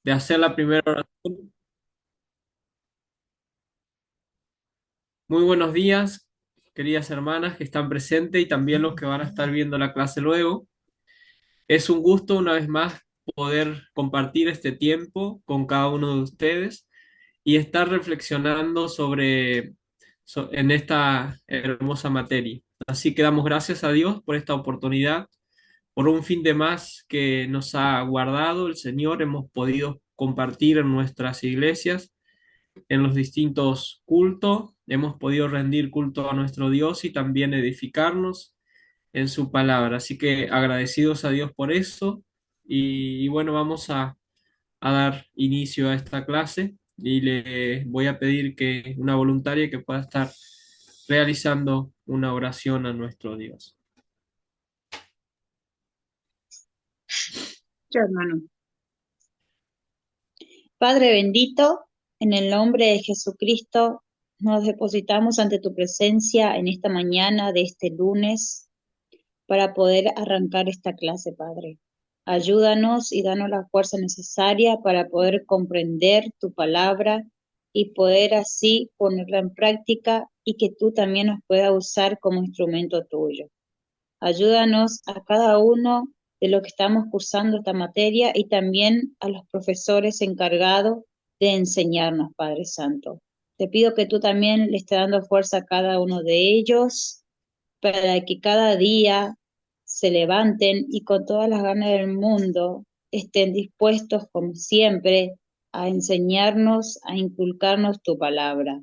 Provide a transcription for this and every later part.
de hacer la primera oración. Muy buenos días, queridas hermanas que están presentes y también los que van a estar viendo la clase luego. Es un gusto una vez más poder compartir este tiempo con cada uno de ustedes y estar reflexionando en esta hermosa materia. Así que damos gracias a Dios por esta oportunidad, por un fin de más que nos ha guardado el Señor. Hemos podido compartir en nuestras iglesias en los distintos cultos, hemos podido rendir culto a nuestro Dios y también edificarnos en su palabra. Así que agradecidos a Dios por eso. Y bueno, vamos a dar inicio a esta clase y le voy a pedir que una voluntaria que pueda estar realizando una oración a nuestro Dios. Yo, hermano. Padre bendito, en el nombre de Jesucristo, nos depositamos ante tu presencia en esta mañana de este lunes para poder arrancar esta clase, Padre. Ayúdanos y danos la fuerza necesaria para poder comprender tu palabra y poder así ponerla en práctica y que tú también nos puedas usar como instrumento tuyo. Ayúdanos a cada uno de los que estamos cursando esta materia y también a los profesores encargados de enseñarnos, Padre Santo. Te pido que tú también le estés dando fuerza a cada uno de ellos para que cada día se levanten y con todas las ganas del mundo estén dispuestos, como siempre, a enseñarnos, a inculcarnos tu palabra.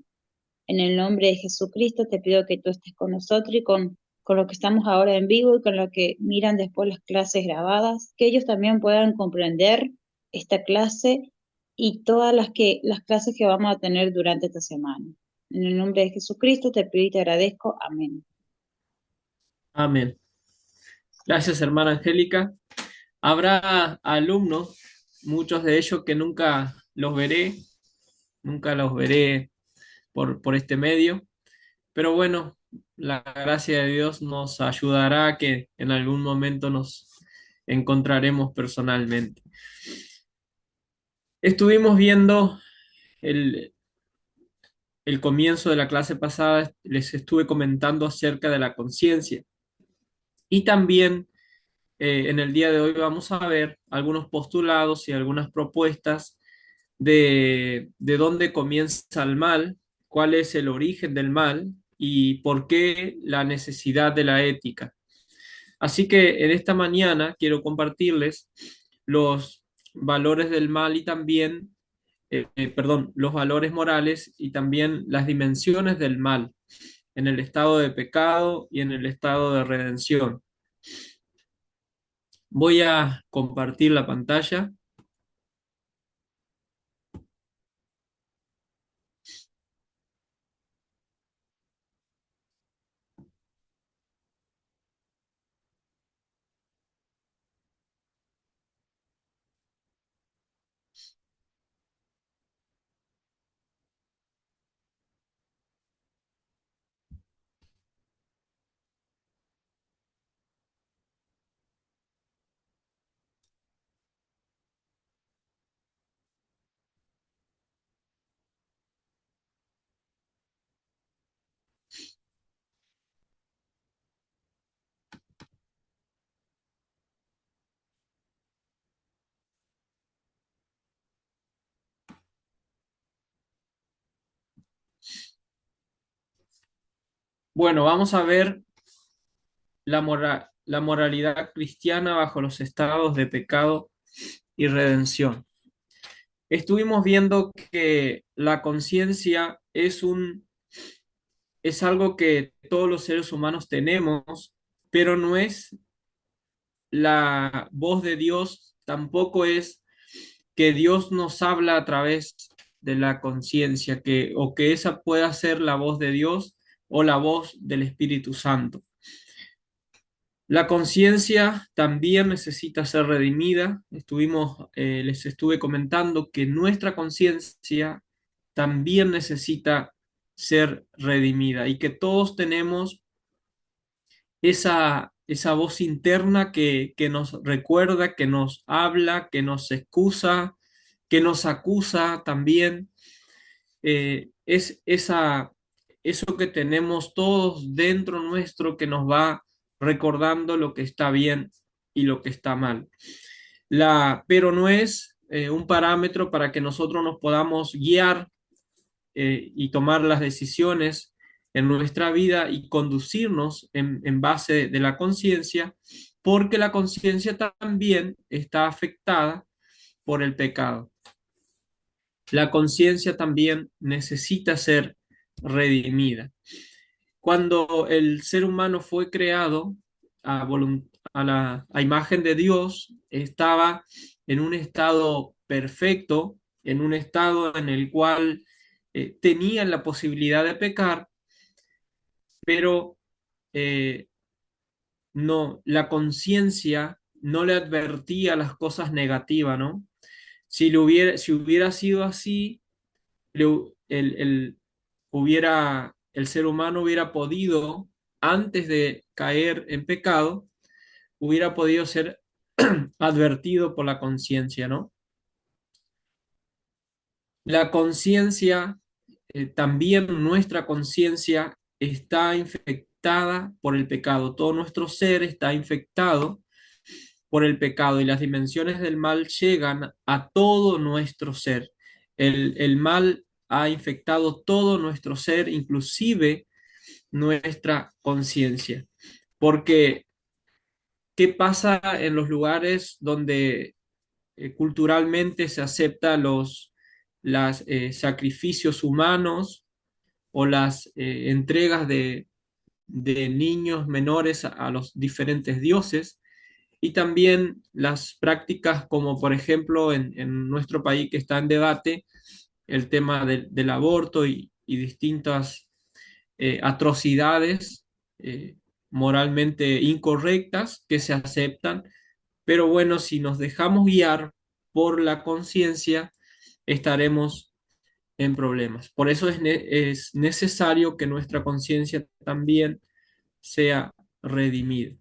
En el nombre de Jesucristo te pido que tú estés con nosotros y con los que estamos ahora en vivo y con los que miran después las clases grabadas, que ellos también puedan comprender esta clase y todas las clases que vamos a tener durante esta semana. En el nombre de Jesucristo te pido y te agradezco. Amén. Amén. Gracias, hermana Angélica. Habrá alumnos, muchos de ellos que nunca los veré por este medio. Pero bueno, la gracia de Dios nos ayudará a que en algún momento nos encontraremos personalmente. Estuvimos viendo el, el comienzo de la clase pasada, les estuve comentando acerca de la conciencia. Y también en el día de hoy vamos a ver algunos postulados y algunas propuestas de dónde comienza el mal, cuál es el origen del mal y por qué la necesidad de la ética. Así que en esta mañana quiero compartirles los valores del mal y también, perdón, los valores morales y también las dimensiones del mal en el estado de pecado y en el estado de redención. Voy a compartir la pantalla. Bueno, vamos a ver la moralidad cristiana bajo los estados de pecado y redención. Estuvimos viendo que la conciencia es algo que todos los seres humanos tenemos, pero no es la voz de Dios, tampoco es que Dios nos habla a través de la conciencia, o que esa pueda ser la voz de Dios o la voz del Espíritu Santo. La conciencia también necesita ser redimida. Les estuve comentando que nuestra conciencia también necesita ser redimida y que todos tenemos esa voz interna que nos recuerda, que nos habla, que nos excusa, que nos acusa también, es eso que tenemos todos dentro nuestro que nos va recordando lo que está bien y lo que está mal. Pero no es un parámetro para que nosotros nos podamos guiar y tomar las decisiones en nuestra vida y conducirnos en base de la conciencia, porque la conciencia también está afectada por el pecado. La conciencia también necesita ser redimida. Cuando el ser humano fue creado a imagen de Dios, estaba en un estado perfecto, en un estado en el cual tenía la posibilidad de pecar, pero eh, no, la conciencia no le advertía las cosas negativas, ¿no? Si hubiera sido así, le hu- el ser humano hubiera podido, antes de caer en pecado, hubiera podido ser advertido por la conciencia, ¿no? La conciencia, también nuestra conciencia está infectada por el pecado. Todo nuestro ser está infectado por el pecado y las dimensiones del mal llegan a todo nuestro ser. El mal ha infectado todo nuestro ser, inclusive nuestra conciencia. Porque, ¿qué pasa en los lugares donde culturalmente se aceptan los sacrificios humanos o las entregas de niños menores a los diferentes dioses? Y también las prácticas como por ejemplo en nuestro país que está en debate el tema del aborto y distintas atrocidades moralmente incorrectas que se aceptan, pero bueno, si nos dejamos guiar por la conciencia, estaremos en problemas. Por eso es necesario que nuestra conciencia también sea redimida.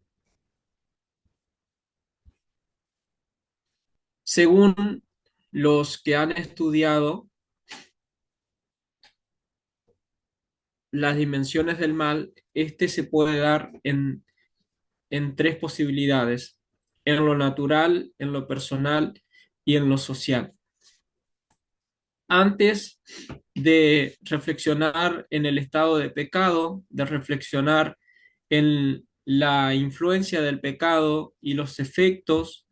Según los que han estudiado las dimensiones del mal, este se puede dar en tres posibilidades: en lo natural, en lo personal y en lo social. Antes de reflexionar en el estado de pecado, de reflexionar en la influencia del pecado y los efectos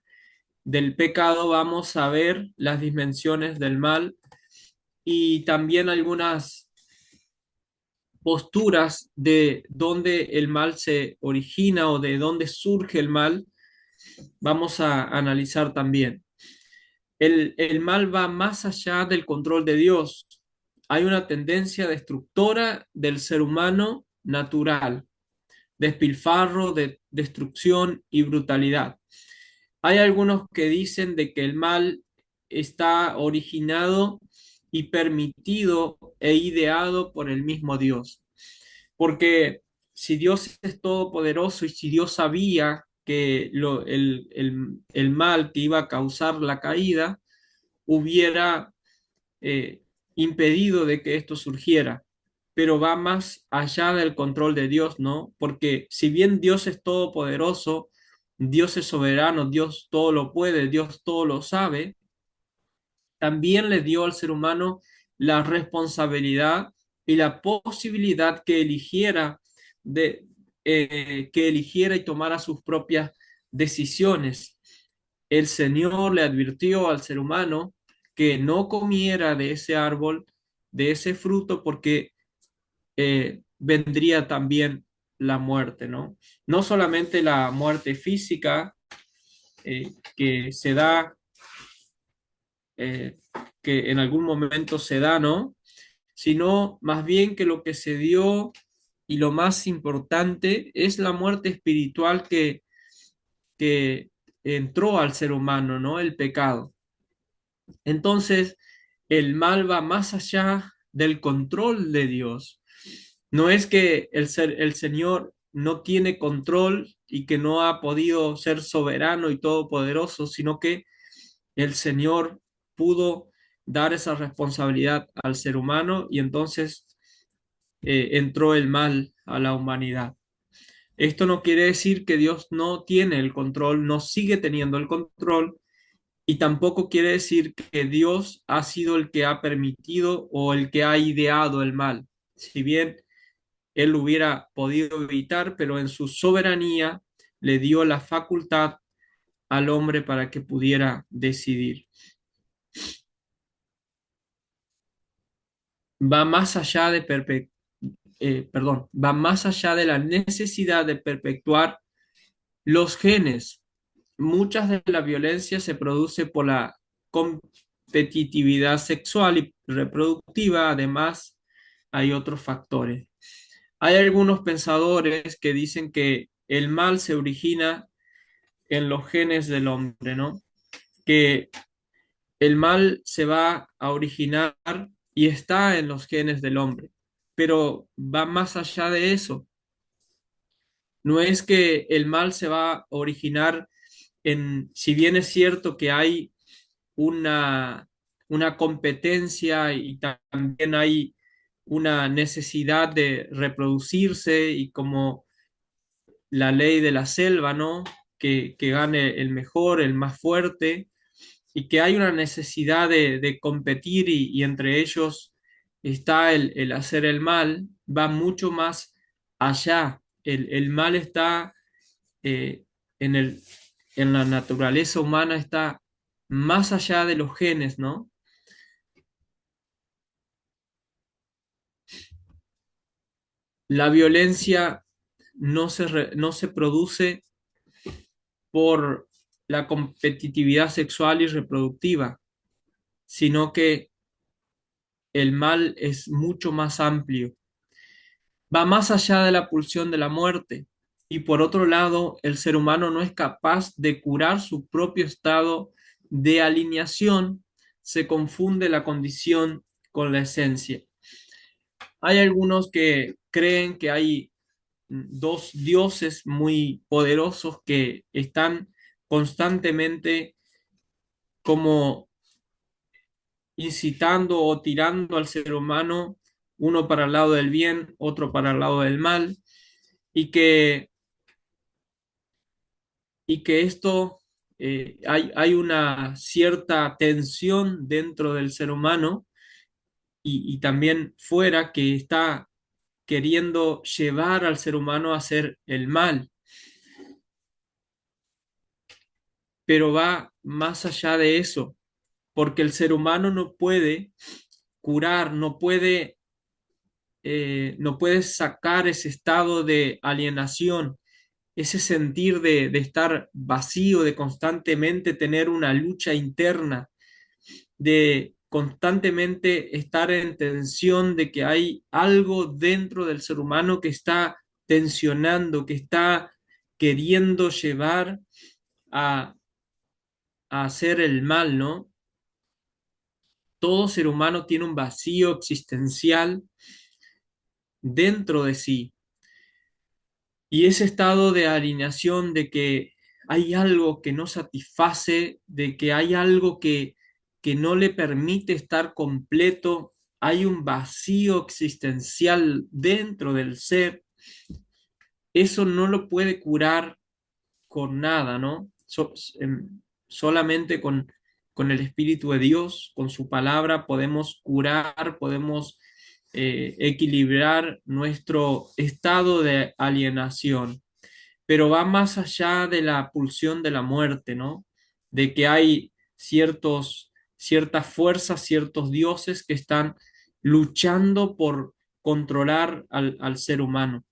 del pecado, vamos a ver las dimensiones del mal y también algunas posturas de dónde el mal se origina o de dónde surge el mal, vamos a analizar también. El mal va más allá del control de Dios. Hay una tendencia destructora del ser humano natural, despilfarro, de destrucción y brutalidad. Hay algunos que dicen de que el mal está originado y permitido e ideado por el mismo Dios. Porque si Dios es todopoderoso y si Dios sabía que el mal que iba a causar la caída hubiera eh, impedido de que esto surgiera, pero va más allá del control de Dios, ¿no? Porque si bien Dios es todopoderoso, Dios es soberano, Dios todo lo puede, Dios todo lo sabe, también le dio al ser humano la responsabilidad y la posibilidad que eligiera y tomara sus propias decisiones. El Señor le advirtió al ser humano que no comiera de ese árbol, de ese fruto, porque vendría también la muerte, ¿no? No solamente la muerte física que se da, eh, que en algún momento se da, ¿no? Sino más bien que lo que se dio y lo más importante es la muerte espiritual que entró al ser humano, ¿no? El pecado. Entonces, el mal va más allá del control de Dios. No es que el Señor no tiene control y que no ha podido ser soberano y todopoderoso, sino que el Señor pudo dar esa responsabilidad al ser humano y entonces entró el mal a la humanidad. Esto no quiere decir que Dios no tiene el control, no sigue teniendo el control, y tampoco quiere decir que Dios ha sido el que ha permitido o el que ha ideado el mal. Si bien Él lo hubiera podido evitar, pero en su soberanía le dio la facultad al hombre para que pudiera decidir. Va más allá de va más allá de la necesidad de perpetuar los genes. Muchas de la violencia se produce por la competitividad sexual y reproductiva. Además, hay otros factores. Hay algunos pensadores que dicen que el mal se origina en los genes del hombre, ¿no? Que el mal se va a originar y está en los genes del hombre, pero va más allá de eso. No es que el mal se va a originar si bien es cierto que hay una, una competencia y también hay una necesidad de reproducirse y como la ley de la selva, ¿no? Que gane el mejor, el más fuerte, y que hay una necesidad de competir y entre ellos está el hacer el mal, va mucho más allá. El mal está eh, en en la naturaleza humana, está más allá de los genes, ¿no? La violencia no se produce por la competitividad sexual y reproductiva, sino que el mal es mucho más amplio, va más allá de la pulsión de la muerte. Y por otro lado, el ser humano no es capaz de curar su propio estado de alineación, se confunde la condición con la esencia. Hay algunos que creen que hay dos dioses muy poderosos que están constantemente como incitando o tirando al ser humano, uno para el lado del bien, otro para el lado del mal, y y que esto, hay una cierta tensión dentro del ser humano y también fuera que está queriendo llevar al ser humano a hacer el mal, pero va más allá de eso, porque el ser humano no puede curar, no puede sacar ese estado de alienación, ese sentir de estar vacío, de constantemente tener una lucha interna, de constantemente estar en tensión, de que hay algo dentro del ser humano que está tensionando, que está queriendo llevar a, a hacer el mal, ¿no? Todo ser humano tiene un vacío existencial dentro de sí. Y ese estado de alineación de que hay algo que no satisface, de que hay algo que no le permite estar completo, hay un vacío existencial dentro del ser, eso no lo puede curar con nada, ¿no? Solamente con el Espíritu de Dios, con su palabra, podemos curar, podemos equilibrar nuestro estado de alienación, pero va más allá de la pulsión de la muerte, ¿no? De que hay ciertas fuerzas, ciertos dioses que están luchando por controlar al ser humano.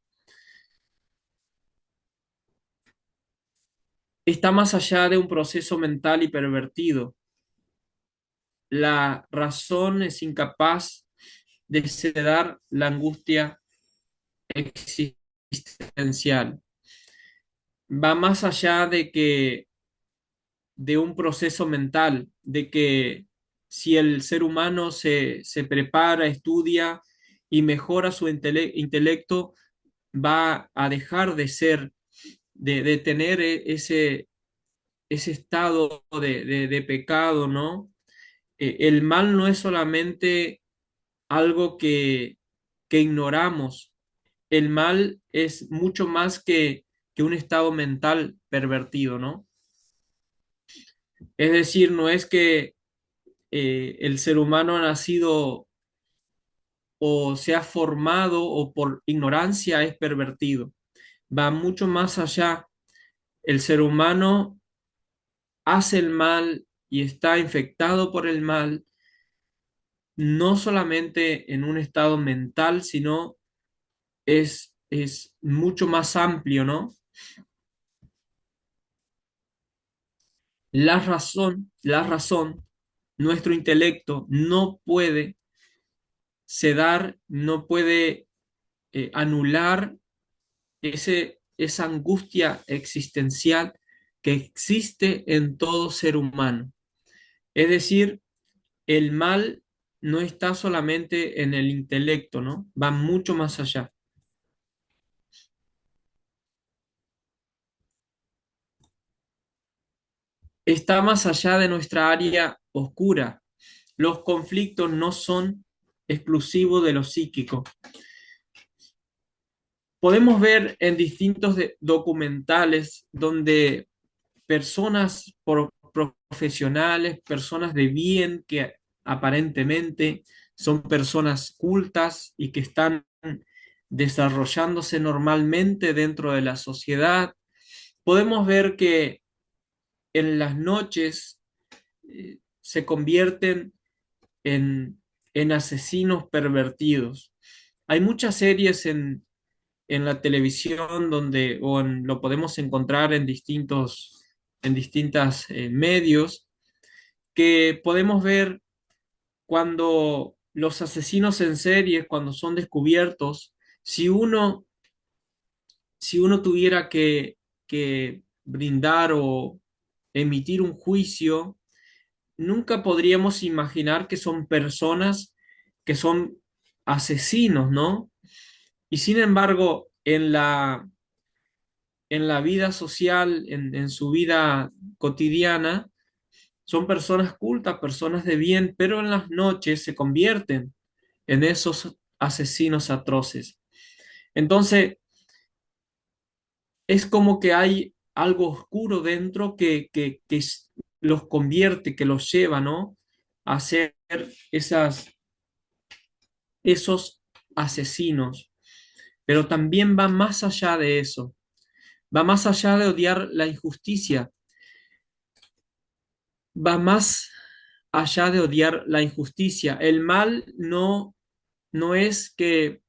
Está más allá de un proceso mental y pervertido. La razón es incapaz de sedar la angustia existencial. Va más allá de un proceso mental, de que si el ser humano se prepara, estudia y mejora su intelecto, va a dejar de ser, de tener ese estado de pecado, ¿no? El mal no es solamente algo que ignoramos. El mal es mucho más que un estado mental pervertido, ¿no? Es decir, no es que el ser humano ha nacido o se ha formado o por ignorancia es pervertido. Va mucho más allá. El ser humano hace el mal y está infectado por el mal, no solamente en un estado mental, sino es mucho más amplio, ¿no? La razón, nuestro intelecto no puede sedar, no puede anular esa angustia existencial que existe en todo ser humano. Es decir, el mal no está solamente en el intelecto, ¿no? Va mucho más allá. Está más allá de nuestra área oscura. Los conflictos no son exclusivos de lo psíquico. Podemos ver en distintos documentales donde personas profesionales, personas de bien que aparentemente son personas cultas y que están desarrollándose normalmente dentro de la sociedad, podemos ver que en las noches se convierten en asesinos pervertidos. Hay muchas series en la televisión donde, lo podemos encontrar en distintos medios, que podemos ver cuando los asesinos en serie, cuando son descubiertos, si uno, si uno tuviera que brindar o emitir un juicio, nunca podríamos imaginar que son personas que son asesinos, ¿no? Y sin embargo, en la vida social, en su vida cotidiana, son personas cultas, personas de bien, pero en las noches se convierten en esos asesinos atroces. Entonces, es como que hay algo oscuro dentro que los convierte, que los lleva, ¿no? A ser esos asesinos. Pero también va más allá de eso. Va más allá de odiar la injusticia. Va más allá de odiar la injusticia. El mal no es que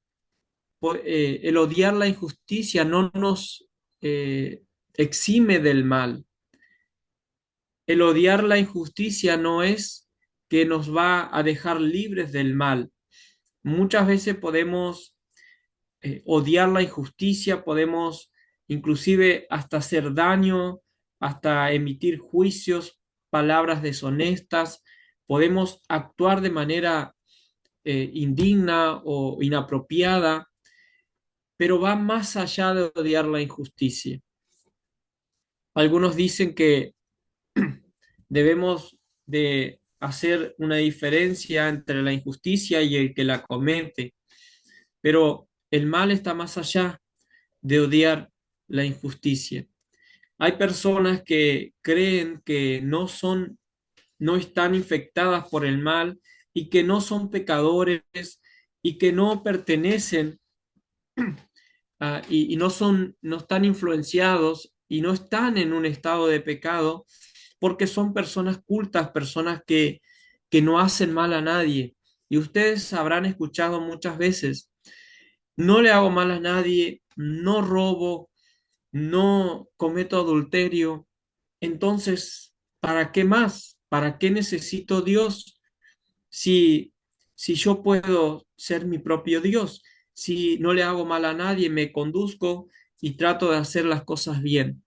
el odiar la injusticia no nos exime del mal. El odiar la injusticia no es que nos va a dejar libres del mal. Muchas veces podemos odiar la injusticia, podemos inclusive hasta hacer daño, hasta emitir juicios, palabras deshonestas, podemos actuar de manera indigna o inapropiada, pero va más allá de odiar la injusticia. Algunos dicen que debemos de hacer una diferencia entre la injusticia y el que la comete, pero el mal está más allá de odiar la injusticia. Hay personas que creen que no están infectadas por el mal y que no son pecadores y que no pertenecen y no están influenciados y no están en un estado de pecado porque son personas cultas, personas que no hacen mal a nadie. Y ustedes habrán escuchado muchas veces, no le hago mal a nadie, no robo, no cometo adulterio. Entonces, ¿para qué más? ¿Para qué necesito Dios si, si yo puedo ser mi propio Dios? Si no le hago mal a nadie, me conduzco y trato de hacer las cosas bien.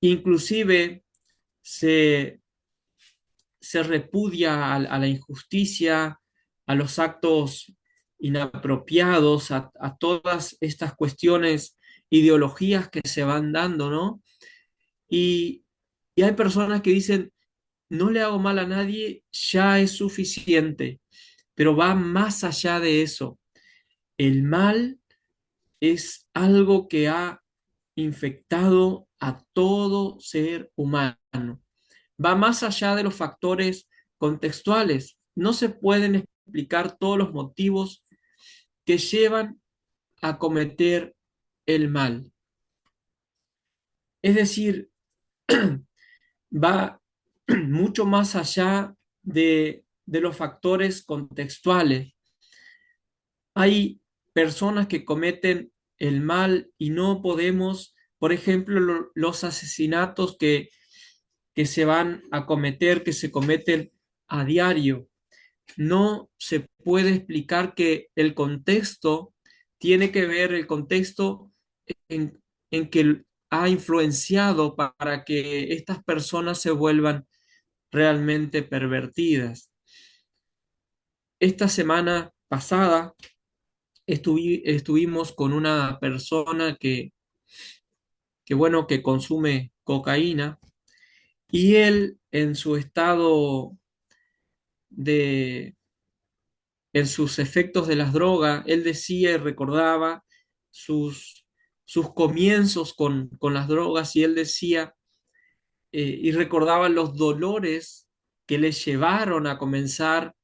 Inclusive se, se repudia a la injusticia, a los actos inapropiados, a todas estas cuestiones, ideologías que se van dando, ¿no? Y, y hay personas que dicen, no le hago mal a nadie, ya es suficiente, pero va más allá de eso. El mal es algo que ha infectado a todo ser humano. Va más allá de los factores contextuales. No se pueden explicar todos los motivos que llevan a cometer el mal. Es decir, va mucho más allá de los factores contextuales. Hay personas que cometen el mal y no podemos, por ejemplo, los asesinatos que se van a cometer, que se cometen a diario. No se puede explicar que el contexto tiene que ver el contexto en que ha influenciado para que estas personas se vuelvan realmente pervertidas. Esta semana pasada estuvimos con una persona bueno, que consume cocaína y él en su estado de, en sus efectos de las drogas, él decía y recordaba sus comienzos con las drogas y él decía y recordaba los dolores que le llevaron a comenzar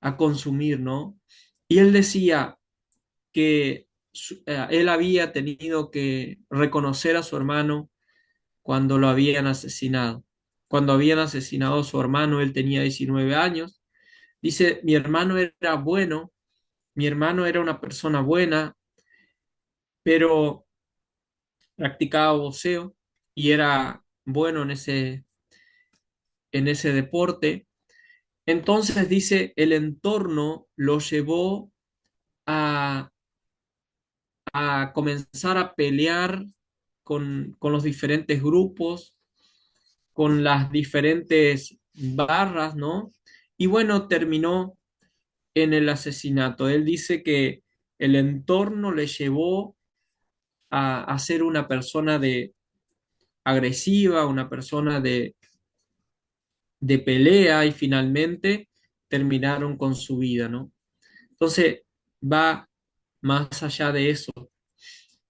a consumir, ¿no? Y él decía que él había tenido que reconocer a su hermano cuando lo habían asesinado. Cuando habían asesinado a su hermano, él tenía 19 años. Dice, mi hermano era bueno, mi hermano era una persona buena, pero practicaba boxeo y era bueno en ese deporte. Entonces dice, el entorno lo llevó a, a comenzar a pelear con los diferentes grupos, con las diferentes barras, ¿no? Y bueno, terminó en el asesinato. Él dice que el entorno le llevó a ser una persona agresiva, una persona de pelea y finalmente terminaron con su vida, ¿no? Entonces va más allá de eso.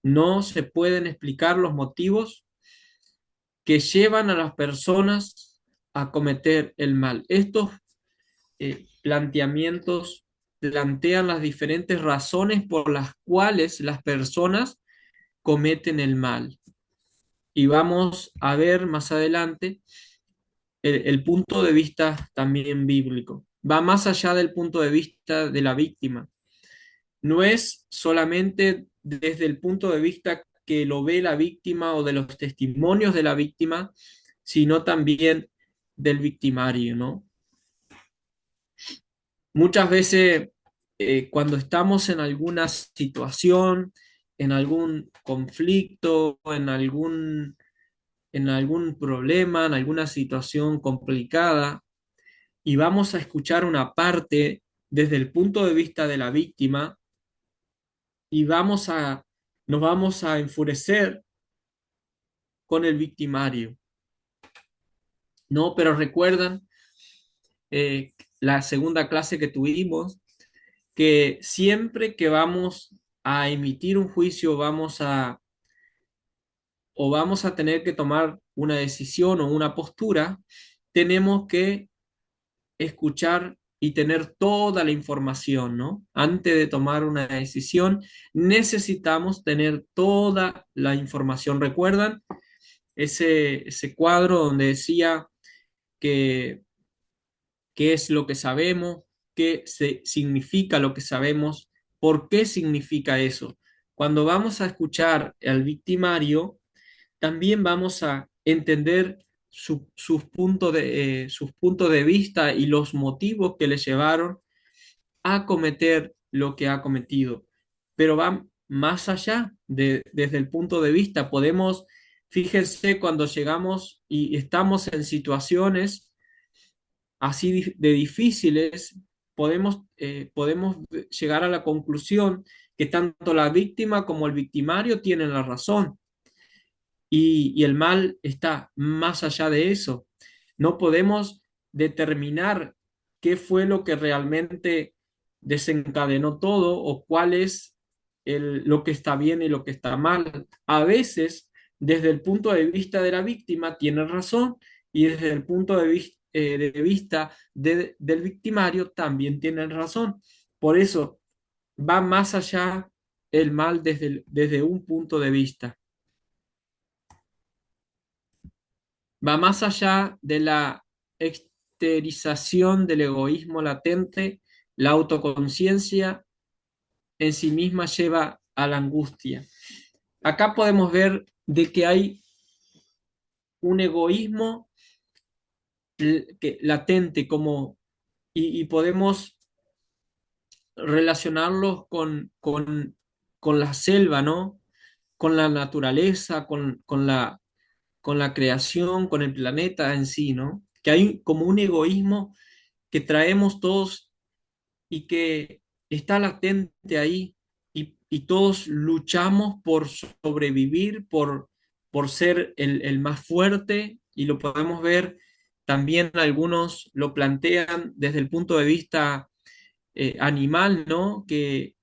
No se pueden explicar los motivos que llevan a las personas a cometer el mal. Estos planteamientos plantean las diferentes razones por las cuales las personas cometen el mal. Y vamos a ver más adelante el punto de vista también bíblico. Va más allá del punto de vista de la víctima. No es solamente desde el punto de vista que lo ve la víctima o de los testimonios de la víctima, sino también del victimario, ¿no? Muchas veces cuando estamos en alguna situación, en algún conflicto, en algún problema, en alguna situación complicada, y vamos a escuchar una parte desde el punto de vista de la víctima y nos vamos a enfurecer con el victimario, ¿no? Pero recuerdan la segunda clase que tuvimos, que siempre que vamos a emitir un juicio, vamos a tener que tomar una decisión o una postura, tenemos que escuchar y tener toda la información, ¿no? Antes de tomar una decisión, necesitamos tener toda la información. ¿Recuerdan ese cuadro donde decía que qué es lo que sabemos, significa lo que sabemos, por qué significa eso? Cuando vamos a escuchar al victimario, también vamos a entender sus puntos de vista y los motivos que le llevaron a cometer lo que ha cometido. Pero va más allá desde el punto de vista. Fíjense, cuando llegamos y estamos en situaciones así de difíciles, podemos llegar a la conclusión que tanto la víctima como el victimario tienen la razón y el mal está más allá de eso. No podemos determinar qué fue lo que realmente desencadenó todo o cuál es lo que está bien y lo que está mal. A veces, desde el punto de vista de la víctima, tiene razón y desde el punto de vista del victimario también tienen razón. Por eso va más allá el mal desde un punto de vista. Va más allá de la exteriorización del egoísmo latente, la autoconciencia en sí misma lleva a la angustia. Acá podemos ver de que hay un egoísmo latente como, y podemos relacionarlos con la selva, ¿no? Con la naturaleza, con la creación, con el planeta en sí, ¿no? Que hay como un egoísmo que traemos todos y que está latente ahí y todos luchamos por sobrevivir, por ser el más fuerte y lo podemos ver también algunos lo plantean desde el punto de vista animal, ¿no? Que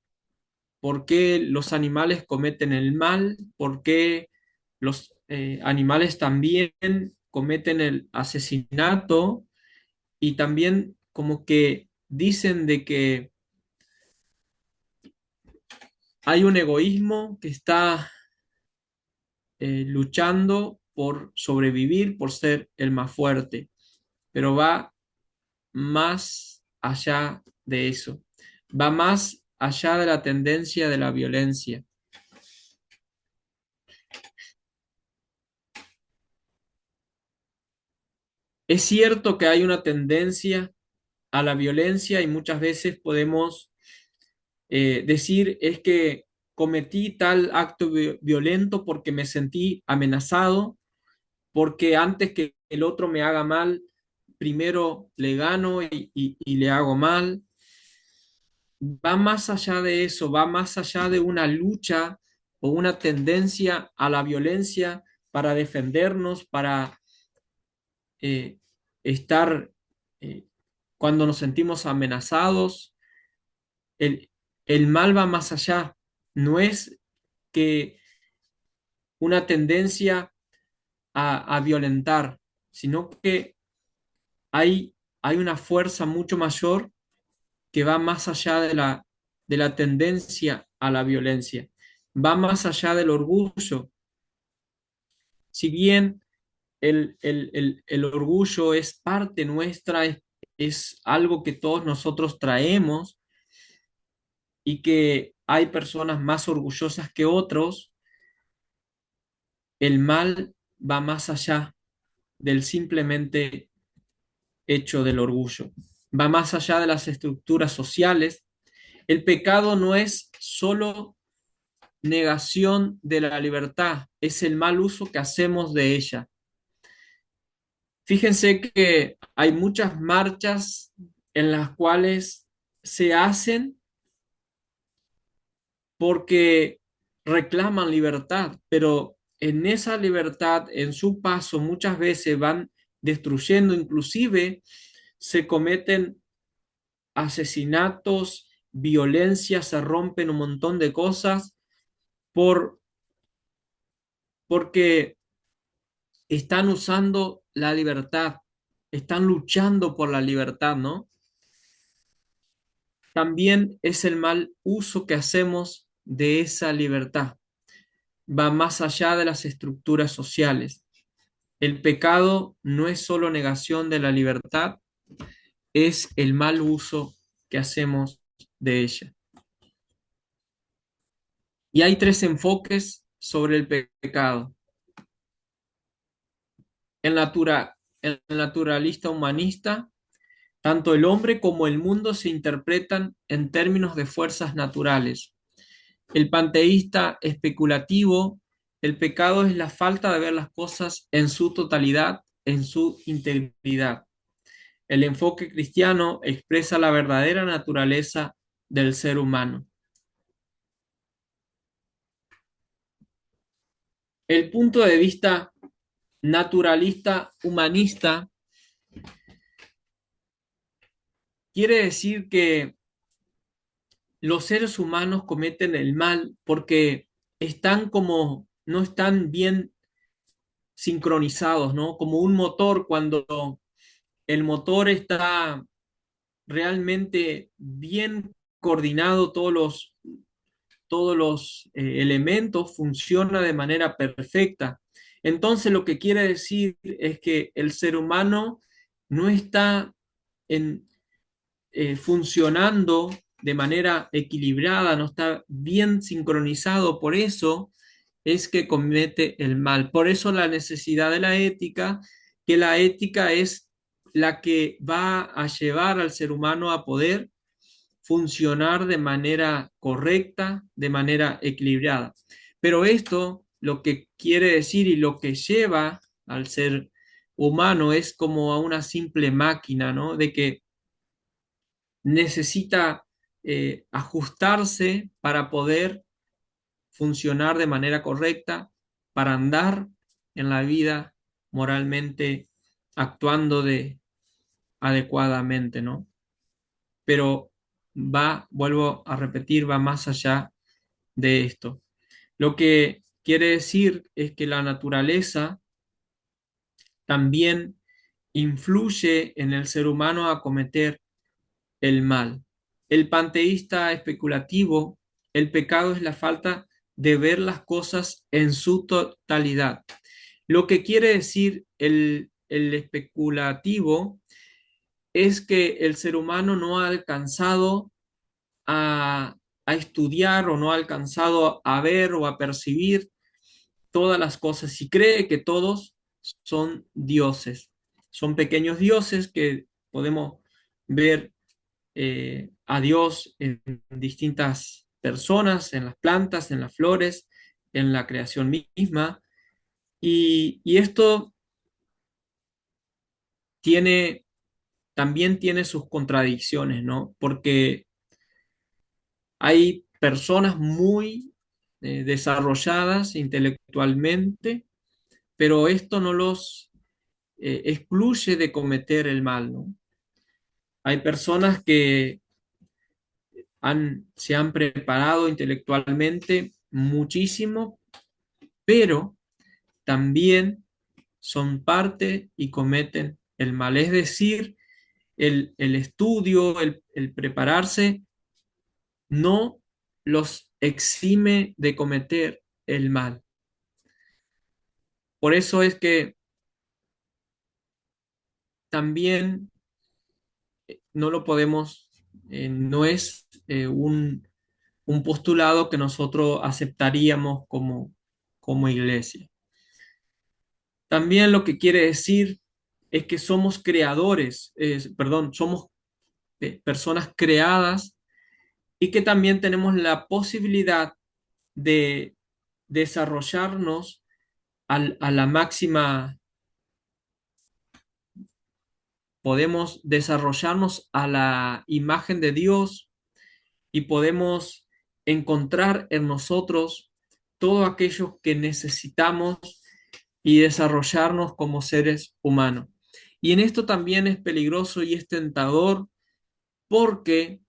por qué los animales cometen el mal, por qué los animales también cometen el asesinato y también como que dicen de que hay un egoísmo que está luchando por sobrevivir, por ser el más fuerte, pero va más allá de eso, va más allá de la tendencia de la violencia. Es cierto que hay una tendencia a la violencia y muchas veces podemos decir es que cometí tal acto violento porque me sentí amenazado, porque antes que el otro me haga mal, primero le gano y le hago mal. Va más allá de eso, va más allá de una lucha o una tendencia a la violencia para defendernos, para eh, estar cuando nos sentimos amenazados. El, el mal va más allá, no es que una tendencia a violentar, sino que hay, hay una fuerza mucho mayor que va más allá de la tendencia a la violencia, va más allá del orgullo. Si bien el orgullo es parte nuestra, es algo que todos nosotros traemos y que hay personas más orgullosas que otros, el mal va más allá del simplemente hecho del orgullo, va más allá de las estructuras sociales. El pecado no es solo negación de la libertad, es el mal uso que hacemos de ella. Fíjense que hay muchas marchas en las cuales se hacen porque reclaman libertad, pero en esa libertad, en su paso, muchas veces van destruyendo, inclusive se cometen asesinatos, violencia, se rompen un montón de cosas por, porque están usando la libertad, están luchando por la libertad, ¿no? También es el mal uso que hacemos de esa libertad. Va más allá de las estructuras sociales. El pecado no es solo negación de la libertad, es el mal uso que hacemos de ella. Y hay tres enfoques sobre el pecado. El naturalista humanista, tanto el hombre como el mundo se interpretan en términos de fuerzas naturales. El panteísta especulativo, el pecado es la falta de ver las cosas en su totalidad, en su integridad. El enfoque cristiano expresa la verdadera naturaleza del ser humano. El punto de vista naturalista humanista quiere decir que los seres humanos cometen el mal porque están como, no están bien sincronizados, ¿no? Como un motor, cuando el motor está realmente bien coordinado, todos los elementos funciona de manera perfecta. Entonces lo que quiere decir es que el ser humano no está en, funcionando de manera equilibrada, no está bien sincronizado, por eso es que comete el mal. Por eso la necesidad de la ética, que la ética es la que va a llevar al ser humano a poder funcionar de manera correcta, de manera equilibrada. Pero esto lo que quiere decir y lo que lleva al ser humano es como a una simple máquina, ¿no? De que necesita ajustarse para poder funcionar de manera correcta, para andar en la vida moralmente actuando de adecuadamente, ¿no? Pero vuelvo a repetir, va más allá de esto. Lo que quiere decir es que la naturaleza también influye en el ser humano a cometer el mal. El panteísta especulativo, el pecado es la falta de ver las cosas en su totalidad. Lo que quiere decir el especulativo es que el ser humano no ha alcanzado a, a estudiar o no ha alcanzado a ver o a percibir todas las cosas y cree que todos son dioses. Son pequeños dioses que podemos ver a Dios en distintas personas, en las plantas, en las flores, en la creación misma. Y esto tiene, también tiene sus contradicciones, ¿no? Porque hay personas muy desarrolladas intelectualmente, pero esto no los excluye de cometer el mal, ¿no? Hay personas que se han preparado intelectualmente muchísimo, pero también son parte y cometen el mal. Es decir, el estudio, el prepararse, no los exime de cometer el mal. Por eso es que también no lo podemos, no es un postulado que nosotros aceptaríamos como iglesia. También lo que quiere decir es que somos creadores, perdón, somos personas creadas y que también tenemos la posibilidad de desarrollarnos a la máxima, podemos desarrollarnos a la imagen de Dios y podemos encontrar en nosotros todo aquello que necesitamos y desarrollarnos como seres humanos. Y en esto también es peligroso y es tentador porque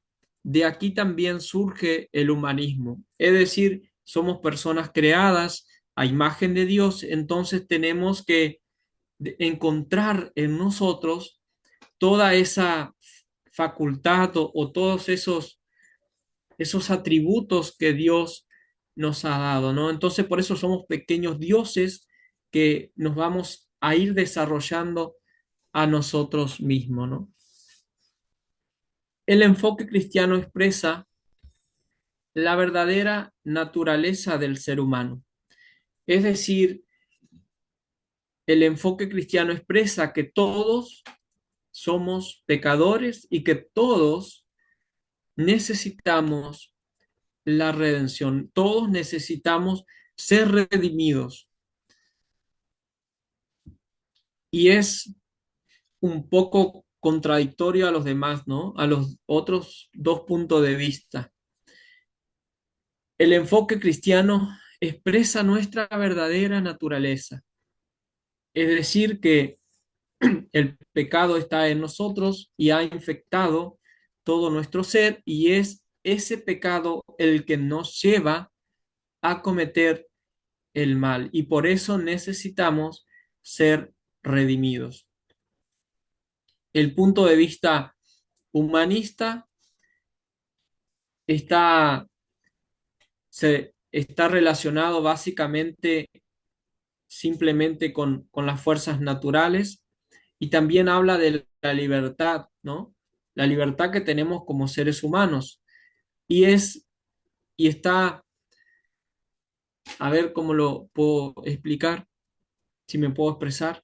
de aquí también surge el humanismo. Es decir, somos personas creadas a imagen de Dios, entonces tenemos que encontrar en nosotros toda esa facultad o todos esos atributos que Dios nos ha dado, ¿no? Entonces, por eso somos pequeños dioses que nos vamos a ir desarrollando a nosotros mismos, ¿no? El enfoque cristiano expresa la verdadera naturaleza del ser humano. Es decir, el enfoque cristiano expresa que todos somos pecadores y que todos necesitamos la redención. Todos necesitamos ser redimidos. Y es un poco contradictorio a los demás, ¿no? A los otros dos puntos de vista. El enfoque cristiano expresa nuestra verdadera naturaleza. Es decir, que el pecado está en nosotros y ha infectado todo nuestro ser y es ese pecado el que nos lleva a cometer el mal y por eso necesitamos ser redimidos. El punto de vista humanista está, está relacionado básicamente simplemente con las fuerzas naturales y también habla de la libertad, ¿no? La libertad que tenemos como seres humanos. Y es, y está, a ver cómo lo puedo explicar, si me puedo expresar.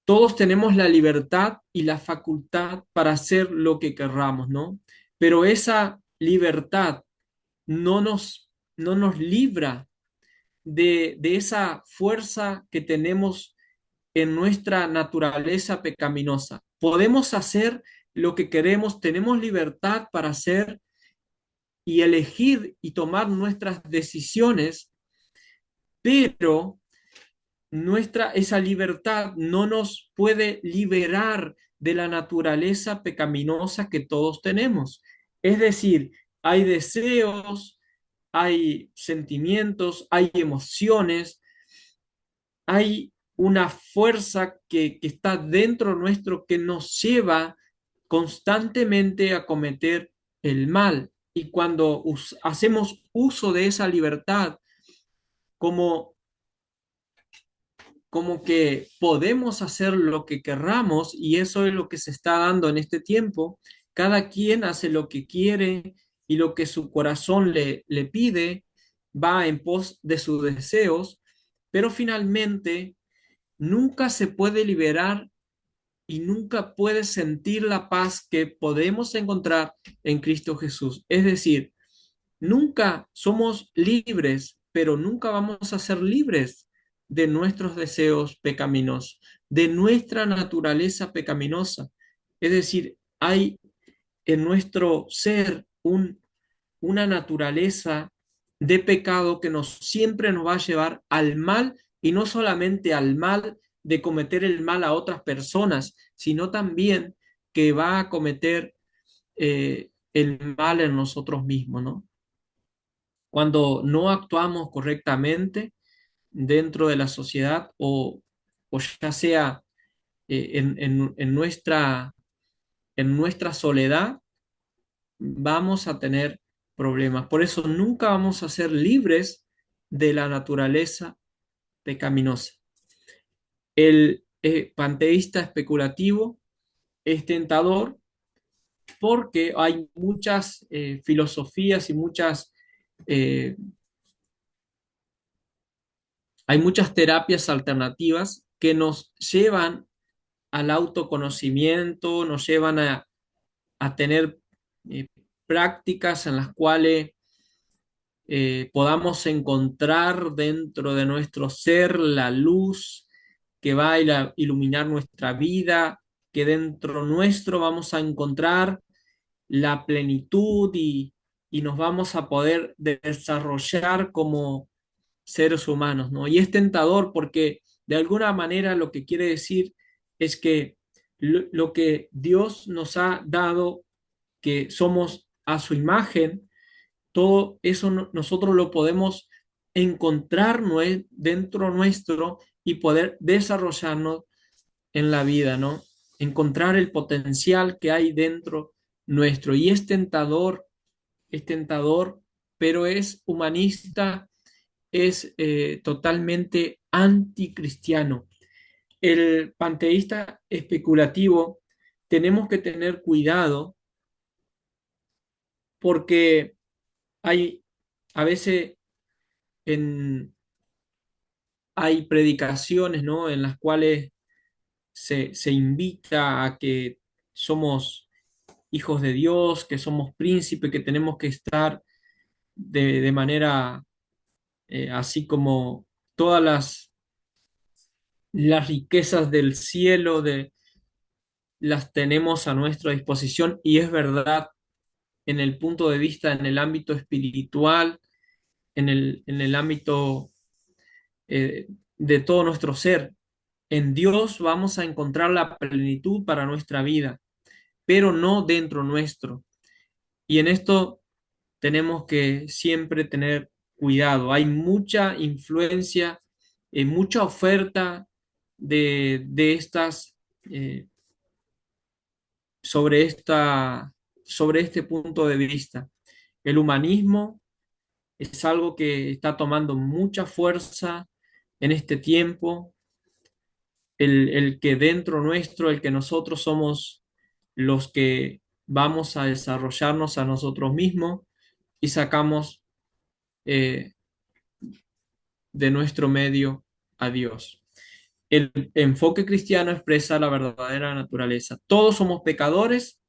Todos tenemos la libertad y la facultad para hacer lo que querramos, ¿no? Pero esa libertad no nos, no nos libra de esa fuerza que tenemos en nuestra naturaleza pecaminosa. Podemos hacer lo que queremos, tenemos libertad para hacer y elegir y tomar nuestras decisiones, pero esa libertad no nos puede liberar de la naturaleza pecaminosa que todos tenemos. Es decir, hay deseos, hay sentimientos, hay emociones, hay una fuerza que está dentro nuestro que nos lleva constantemente a cometer el mal. Y cuando hacemos uso de esa libertad como como que podemos hacer lo que querramos y eso es lo que se está dando en este tiempo. Cada quien hace lo que quiere y lo que su corazón le pide, va en pos de sus deseos, pero finalmente nunca se puede liberar y nunca puede sentir la paz que podemos encontrar en Cristo Jesús. Es decir, nunca somos libres, pero nunca vamos a ser libres de nuestros deseos pecaminosos, de nuestra naturaleza pecaminosa. Es decir, hay en nuestro ser una naturaleza de pecado que siempre nos va a llevar al mal y no solamente al mal de cometer el mal a otras personas, sino también que va a cometer el mal en nosotros mismos, ¿no? Cuando no actuamos correctamente dentro de la sociedad o ya sea en nuestra soledad, vamos a tener problemas. Por eso nunca vamos a ser libres de la naturaleza pecaminosa. El panteísta especulativo es tentador porque hay muchas filosofías y eh, hay muchas terapias alternativas que nos llevan al autoconocimiento, nos llevan a tener eh, prácticas en las cuales podamos encontrar dentro de nuestro ser la luz que va a iluminar nuestra vida, que dentro nuestro vamos a encontrar la plenitud y nos vamos a poder desarrollar como seres humanos, ¿no? Y es tentador porque de alguna manera lo que quiere decir es que lo que Dios nos ha dado, que somos a su imagen, todo eso nosotros lo podemos encontrar dentro nuestro y poder desarrollarnos en la vida, ¿no? Encontrar el potencial que hay dentro nuestro. Y es tentador, pero es humanista, es totalmente anticristiano. El panteísta especulativo, tenemos que tener cuidado porque hay a veces en, hay predicaciones, ¿no? En las cuales se invita a que somos hijos de Dios, que somos príncipes, que tenemos que estar de manera así como todas las riquezas del cielo las tenemos a nuestra disposición y es verdad en el punto de vista, en el ámbito espiritual, en el ámbito de todo nuestro ser. En Dios vamos a encontrar la plenitud para nuestra vida, pero no dentro nuestro. Y en esto tenemos que siempre tener cuidado. Hay mucha influencia, mucha oferta de estas, eh, sobre sobre este punto de vista. El humanismo es algo que está tomando mucha fuerza en este tiempo, el que dentro nuestro, el que nosotros somos los que vamos a desarrollarnos a nosotros mismos y sacamos eh, de nuestro medio a Dios. El enfoque cristiano expresa la verdadera naturaleza. Todos somos pecadores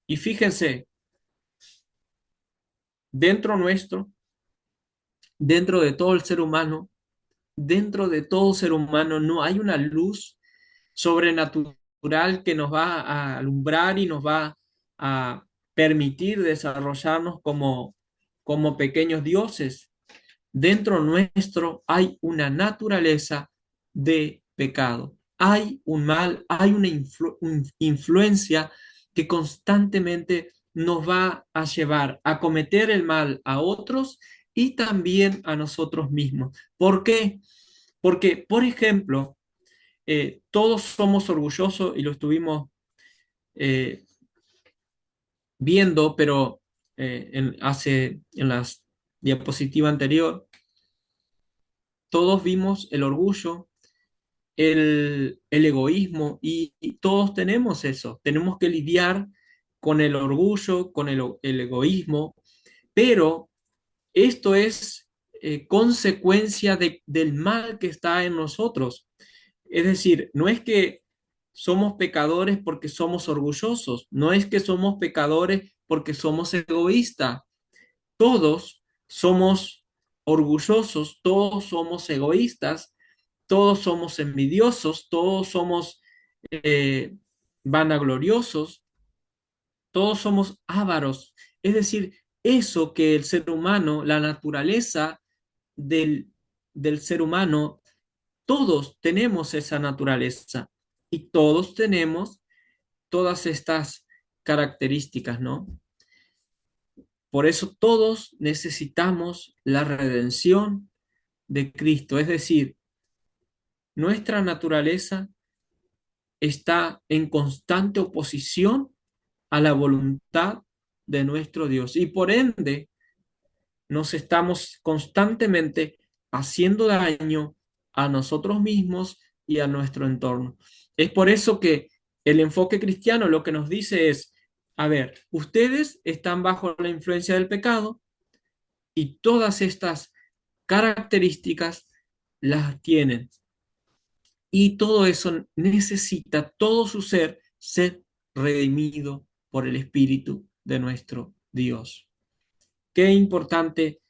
y fíjense, dentro nuestro, dentro de todo el ser humano, dentro de todo ser humano no hay una luz sobrenatural que nos va a alumbrar y nos va a permitir desarrollarnos como pequeños dioses. Dentro nuestro hay una naturaleza de pecado. Hay un mal, hay una influencia que constantemente nos va a llevar a cometer el mal a otros y también a nosotros mismos. ¿Por qué? Porque, por ejemplo, todos somos orgullosos y lo estuvimos eh, viendo, pero en la diapositiva anterior, todos vimos el orgullo, el egoísmo y todos tenemos eso. Tenemos que lidiar con el orgullo, con el egoísmo, pero esto es consecuencia del mal que está en nosotros. Es decir, no es que somos pecadores porque somos orgullosos, no es que somos pecadores porque somos egoístas. Todos somos orgullosos, todos somos egoístas, todos somos envidiosos, todos somos eh, vanagloriosos, todos somos ávaros. Es decir, eso que el ser humano, la naturaleza del, del ser humano, todos tenemos esa naturaleza y todos tenemos todas estas características, ¿no? Por eso todos necesitamos la redención de Cristo, es decir, nuestra naturaleza está en constante oposición a la voluntad de nuestro Dios y por ende nos estamos constantemente haciendo daño a nosotros mismos y a nuestro entorno. Es por eso que el enfoque cristiano lo que nos dice es, a ver, ustedes están bajo la influencia del pecado y todas estas características las tienen. Y todo eso necesita, todo su ser redimido por el Espíritu de nuestro Dios. Qué importante,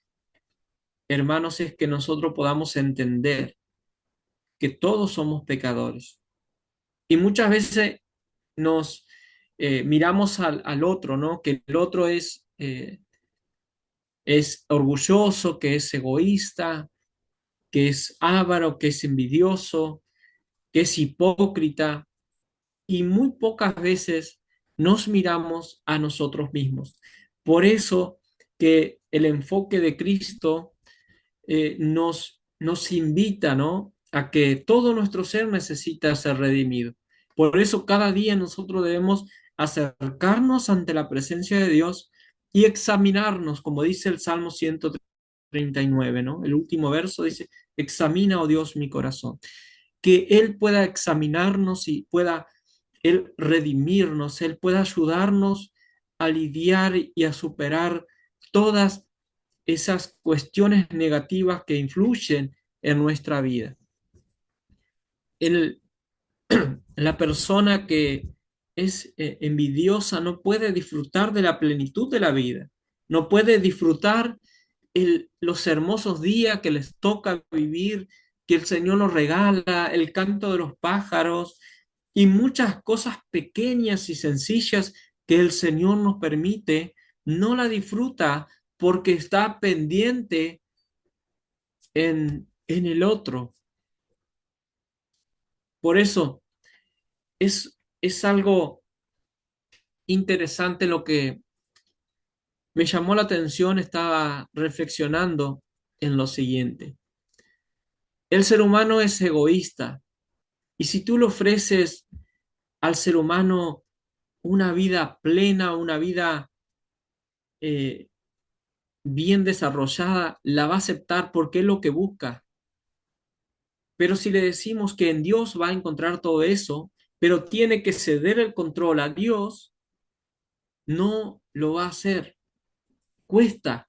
hermanos, es que nosotros podamos entender que todos somos pecadores. Y muchas veces nos miramos al otro, ¿no? Que el otro es orgulloso, que es egoísta, que es avaro, que es envidioso, que es hipócrita. Y muy pocas veces nos miramos a nosotros mismos. Por eso que el enfoque de Cristo nos invita, ¿no? A que todo nuestro ser necesita ser redimido. Por eso cada día nosotros debemos acercarnos ante la presencia de Dios y examinarnos, como dice el Salmo 139, ¿no? El último verso dice, examina, oh Dios, mi corazón. Que Él pueda examinarnos y pueda Él redimirnos, Él pueda ayudarnos a lidiar y a superar todas esas cuestiones negativas que influyen en nuestra vida. El, la persona que es envidiosa no puede disfrutar de la plenitud de la vida, no puede disfrutar los hermosos días que les toca vivir, que el Señor nos regala, el canto de los pájaros y muchas cosas pequeñas y sencillas que el Señor nos permite, no la disfruta porque está pendiente en el otro. Por eso es algo interesante lo que me llamó la atención, estaba reflexionando en lo siguiente. El ser humano es egoísta y si tú le ofreces al ser humano una vida plena, una vida eh, bien desarrollada, la va a aceptar porque es lo que busca. Pero si le decimos que en Dios va a encontrar todo eso, pero tiene que ceder el control a Dios, no lo va a hacer. Cuesta,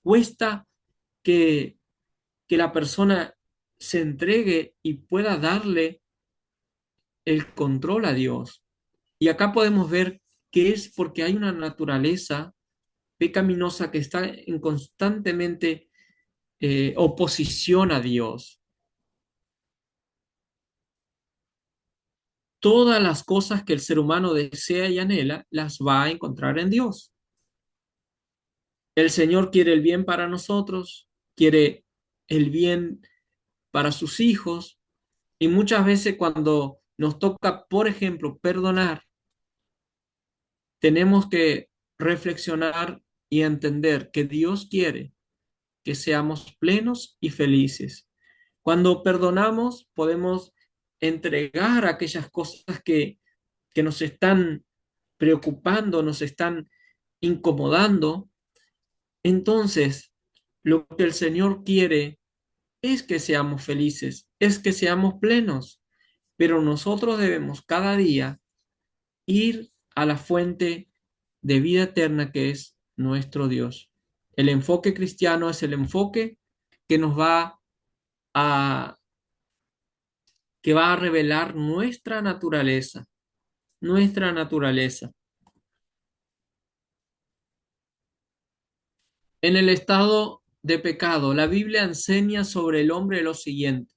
cuesta que, que la persona se entregue y pueda darle el control a Dios. Y acá podemos ver que es porque hay una naturaleza pecaminosa que está en constantemente oposición a Dios. Todas las cosas que el ser humano desea y anhela, las va a encontrar en Dios. El Señor quiere el bien para nosotros, quiere el bien para sus hijos, y muchas veces cuando nos toca, por ejemplo, perdonar, tenemos que reflexionar y entender que Dios quiere que seamos plenos y felices. Cuando perdonamos, podemos entregar aquellas cosas que nos están preocupando, nos están incomodando. Entonces, lo que el Señor quiere es que seamos felices, es que seamos plenos, pero nosotros debemos cada día ir a la fuente de vida eterna que es nuestro Dios. El enfoque cristiano es el enfoque que nos va a, que va a revelar nuestra naturaleza, nuestra naturaleza. En el estado de pecado, la Biblia enseña sobre el hombre lo siguiente.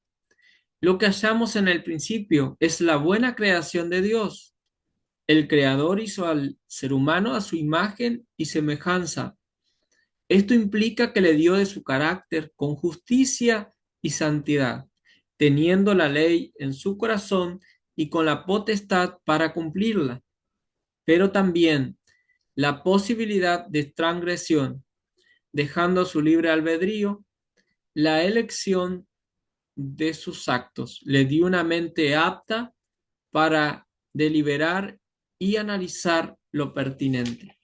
Lo que hallamos en el principio es la buena creación de Dios. El Creador hizo al ser humano a su imagen y semejanza. Esto implica que le dio de su carácter con justicia y santidad, teniendo la ley en su corazón y con la potestad para cumplirla, pero también la posibilidad de transgresión, dejando a su libre albedrío la elección de sus actos. Le dio una mente apta para deliberar y analizar lo pertinente.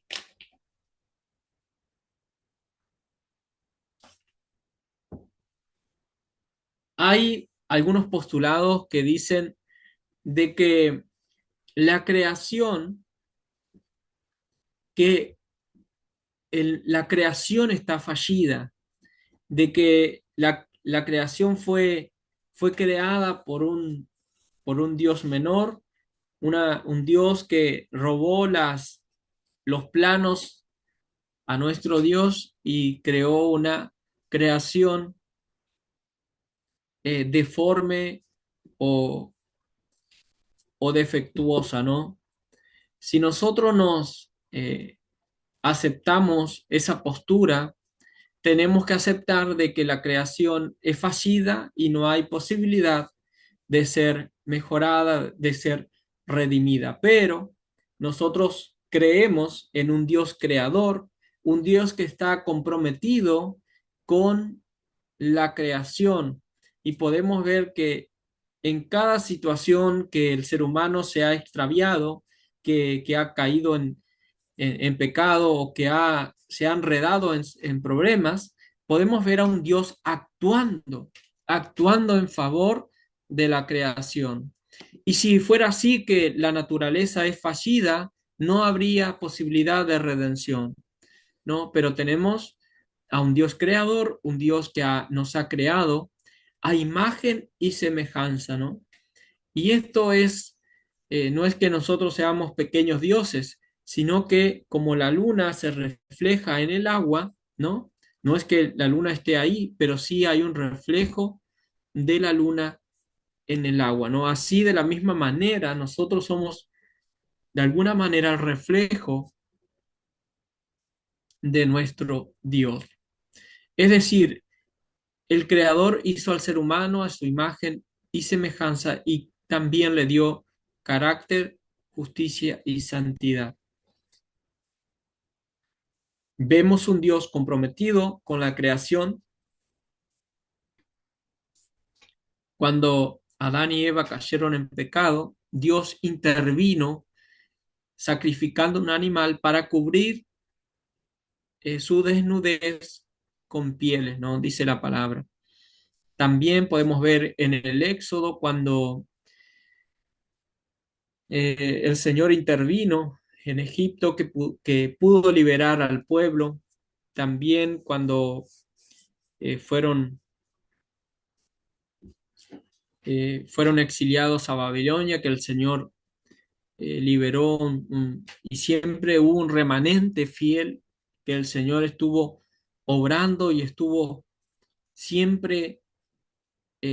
Hay algunos postulados que dicen de que la creación, que la creación está fallida, de que la creación fue creada por un Dios menor, un Dios que robó los planos a nuestro Dios y creó una creación deforme o, o defectuosa, ¿no? Si nosotros nos aceptamos esa postura, tenemos que aceptar de que la creación es fallida y no hay posibilidad de ser mejorada, de ser redimida. Pero nosotros creemos en un Dios creador, un Dios que está comprometido con la creación y podemos ver que en cada situación que el ser humano se ha extraviado, que ha caído en pecado o que se ha enredado en problemas, podemos ver a un Dios actuando, actuando en favor de la creación. Y si fuera así que la naturaleza es fallida, no habría posibilidad de redención, ¿no? Pero tenemos a un Dios creador, un Dios que nos ha creado a imagen y semejanza, ¿no? Y esto no es que nosotros seamos pequeños dioses, sino que como la luna se refleja en el agua, ¿no? No es que la luna esté ahí, pero sí hay un reflejo de la luna en el agua, ¿no? Así de la misma manera, nosotros somos de alguna manera el reflejo de nuestro Dios. Es decir, el Creador hizo al ser humano a su imagen y semejanza y también le dio carácter justicia y santidad. Vemos un Dios comprometido con la creación. Cuando Adán y Eva cayeron en pecado, Dios intervino sacrificando un animal para cubrir su desnudez con pieles, ¿no? Dice la palabra. También podemos ver en el Éxodo cuando el Señor intervino en Egipto que pudo liberar al pueblo. También cuando fueron fueron exiliados a Babilonia, que el Señor liberó y siempre hubo un remanente fiel que el Señor estuvo obrando y estuvo siempre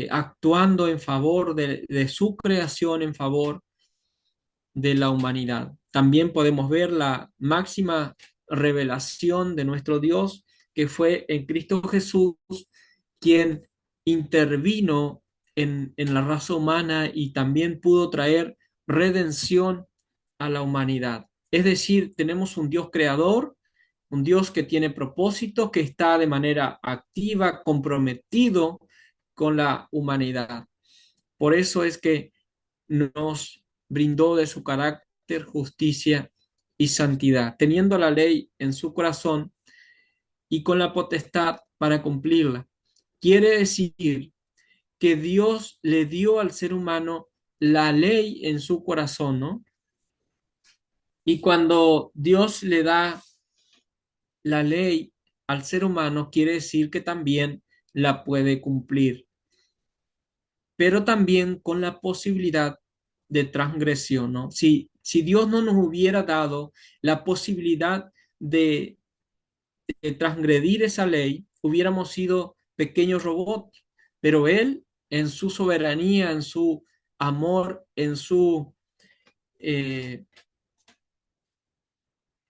actuando en favor de su creación, en favor de la humanidad. También podemos ver la máxima revelación de nuestro Dios, que fue en Cristo Jesús, quien intervino en la raza humana y también pudo traer redención a la humanidad. Es decir, tenemos un Dios creador, un Dios que tiene propósito, que está de manera activa, comprometido con la humanidad. Por eso es que nos brindó de su carácter, justicia y santidad, teniendo la ley en su corazón y con la potestad para cumplirla. Quiere decir que Dios le dio al ser humano la ley en su corazón, ¿no? Y cuando Dios le da la ley al ser humano, quiere decir que también la puede cumplir, pero también con la posibilidad de transgresión, ¿no? Si Dios no nos hubiera dado la posibilidad de, de transgredir esa ley, hubiéramos sido pequeños robots, pero Él, en su soberanía, en su amor, eh,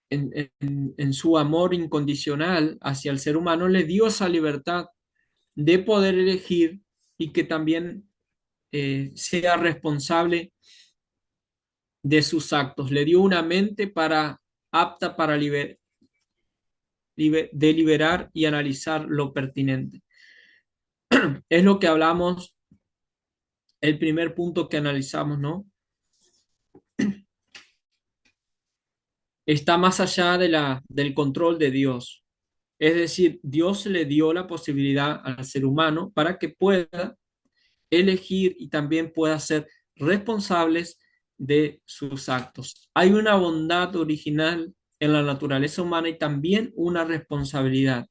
en su amor incondicional hacia el ser humano, le dio esa libertad de poder elegir y que también sea responsable de sus actos. Le dio una mente apta para deliberar y analizar lo pertinente. Es lo que hablamos, el primer punto que analizamos, ¿no? Está más allá del control de Dios. Es decir, Dios le dio la posibilidad al ser humano para que pueda elegir y también pueda ser responsables de sus actos. Hay una bondad original en la naturaleza humana y también una responsabilidad.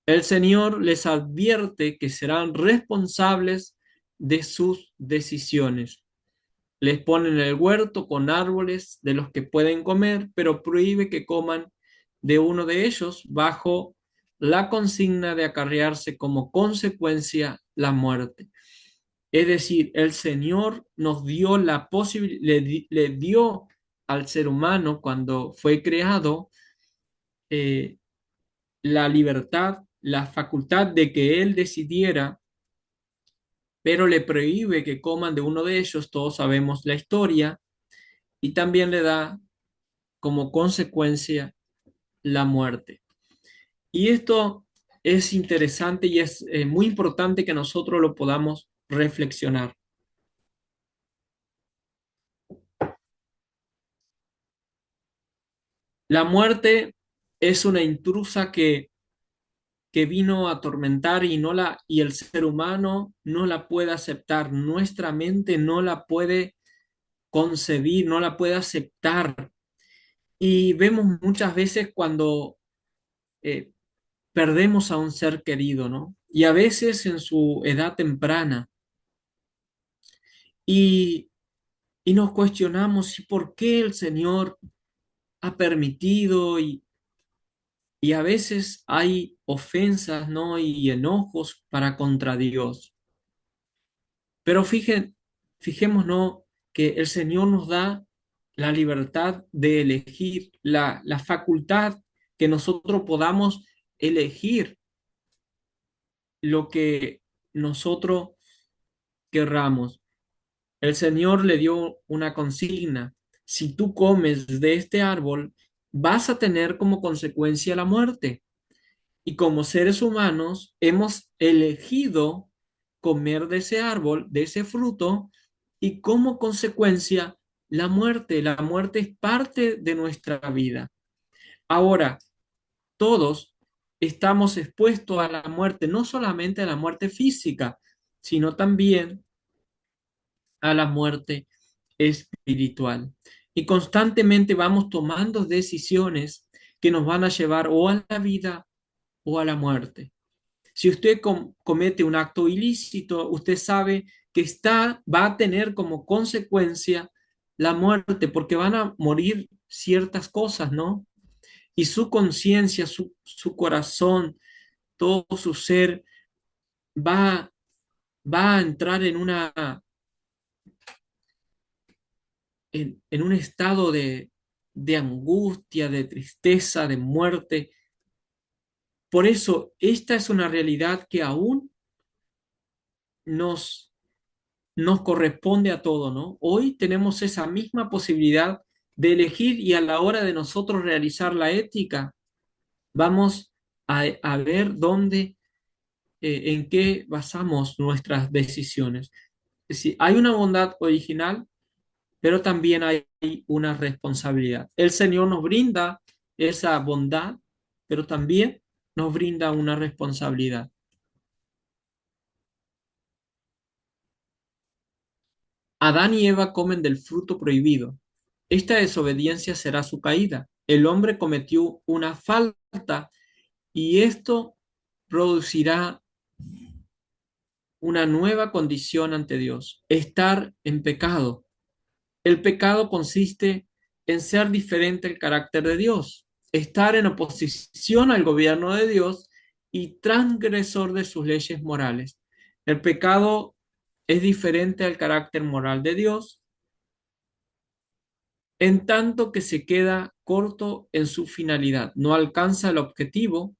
El Señor les advierte que serán responsables de sus decisiones. Les pone en el huerto con árboles de los que pueden comer, pero prohíbe que coman de uno de ellos bajo la consigna de acarrearse como consecuencia la muerte. Es decir, el Señor nos dio la posibilidad, le dio al ser humano cuando fue creado eh, la libertad, la facultad de que Él decidiera, pero le prohíbe que coman de uno de ellos, todos sabemos la historia, y también le da como consecuencia la muerte. Y esto es interesante y es muy importante que nosotros lo podamos reflexionar. La muerte es una intrusa que vino a atormentar y el ser humano no la puede aceptar, nuestra mente no la puede concebir, no la puede aceptar. Y vemos muchas veces cuando eh, perdemos a un ser querido, ¿no? Y a veces en su edad temprana. Y, y nos cuestionamos, ¿y por qué el Señor ha permitido? Y a veces hay ofensas, ¿no? Y enojos para contra Dios. Pero fijémonos que el Señor nos da la libertad de elegir, la facultad que nosotros podamos elegir lo que nosotros querramos. El Señor le dio una consigna. si tú comes de este árbol, vas a tener como consecuencia la muerte. Y como seres humanos hemos elegido comer de ese árbol, de ese fruto, y como consecuencia la muerte. La muerte es parte de nuestra vida. Ahora, todos estamos expuestos a la muerte, no solamente a la muerte física, sino también a la muerte espiritual. Y constantemente vamos tomando decisiones que nos van a llevar o a la vida o a la muerte. Si usted comete un acto ilícito, usted sabe que va a tener como consecuencia la muerte, porque van a morir ciertas cosas, ¿no? Y su conciencia, su corazón, todo su ser va, va a entrar en un estado de angustia, de tristeza, de muerte. Por eso, esta es una realidad que aún nos nos corresponde a todo, ¿no? Hoy tenemos esa misma posibilidad de elegir y a la hora de nosotros realizar la ética, vamos a ver dónde, en qué basamos nuestras decisiones. Es decir, hay una bondad original, pero también hay una responsabilidad. El Señor nos brinda esa bondad, pero también nos brinda una responsabilidad. Adán y Eva comen del fruto prohibido. Esta desobediencia será su caída. El hombre cometió una falta y esto producirá una nueva condición ante Dios, estar en pecado. El pecado consiste en ser diferente al carácter de Dios, estar en oposición al gobierno de Dios y transgresor de sus leyes morales. El pecado es diferente al carácter moral de Dios en tanto que se queda corto en su finalidad, no alcanza el objetivo.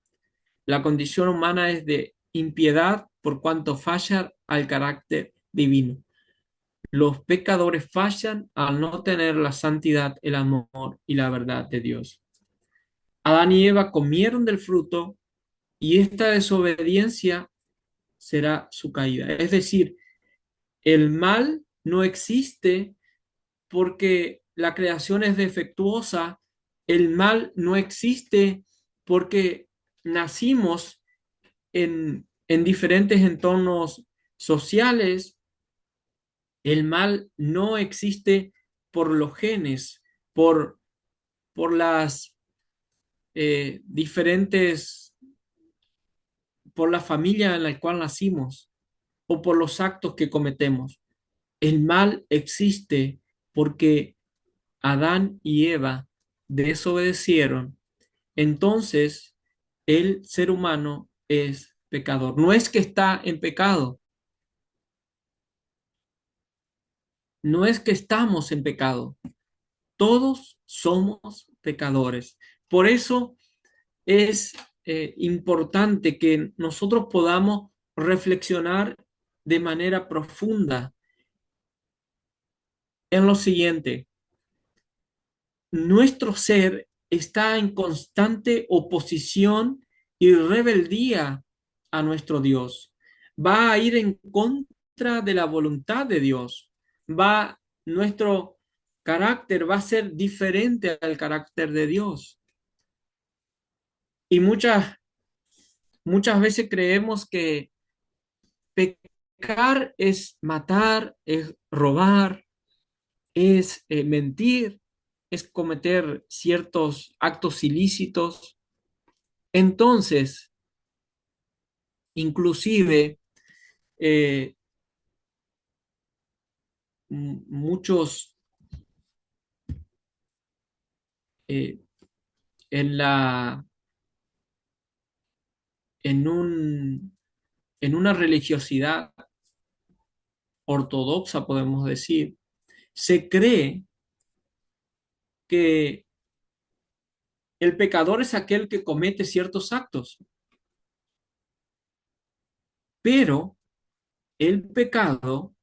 La condición humana es de impiedad por cuanto falla al carácter divino. Los pecadores fallan al no tener la santidad, el amor y la verdad de Dios. Adán y Eva comieron del fruto y esta desobediencia será su caída. Es decir, el mal no existe porque la creación es defectuosa, el mal no existe porque nacimos en diferentes entornos sociales, el mal no existe por los genes, por, por las diferentes, por la familia en la cual nacimos o por los actos que cometemos. El mal existe porque Adán y Eva desobedecieron, entonces el ser humano es pecador. No es que está en pecado, no es que estamos en pecado, todos somos pecadores. Por eso es importante que nosotros podamos reflexionar de manera profunda en lo siguiente. Nuestro ser está en constante oposición y rebeldía a nuestro Dios. Va a ir en contra de la voluntad de Dios. Nuestro carácter va a ser diferente al carácter de Dios. Y muchas veces creemos que pecar es matar, es robar, es mentir, es cometer ciertos actos ilícitos. Entonces, inclusive, eh, muchos eh, en la, en un, en una religiosidad ortodoxa, podemos decir, se cree que el pecador es aquel que comete ciertos actos, pero el pecado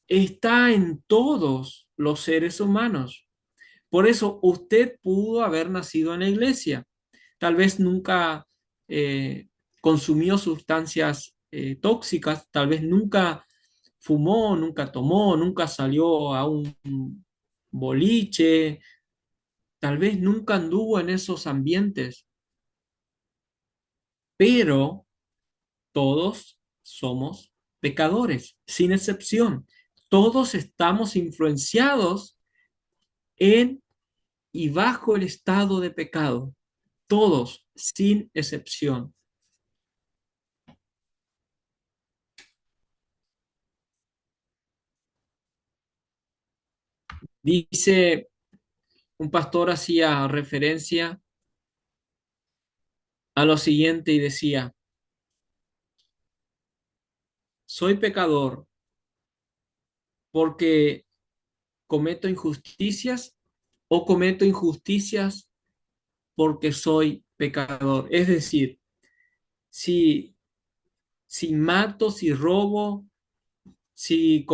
está en todos los seres humanos. Por eso usted pudo haber nacido en la iglesia. Tal vez nunca eh, consumió sustancias tóxicas, tal vez nunca fumó, nunca tomó, nunca salió a un boliche, tal vez nunca anduvo en esos ambientes, pero todos somos pecadores, sin excepción. Todos estamos influenciados en y bajo el estado de pecado, todos, sin excepción. Dice, un pastor hacía referencia a lo siguiente y decía, soy pecador porque cometo injusticias o cometo injusticias porque soy pecador. Es decir, si, si mato, si robo, si,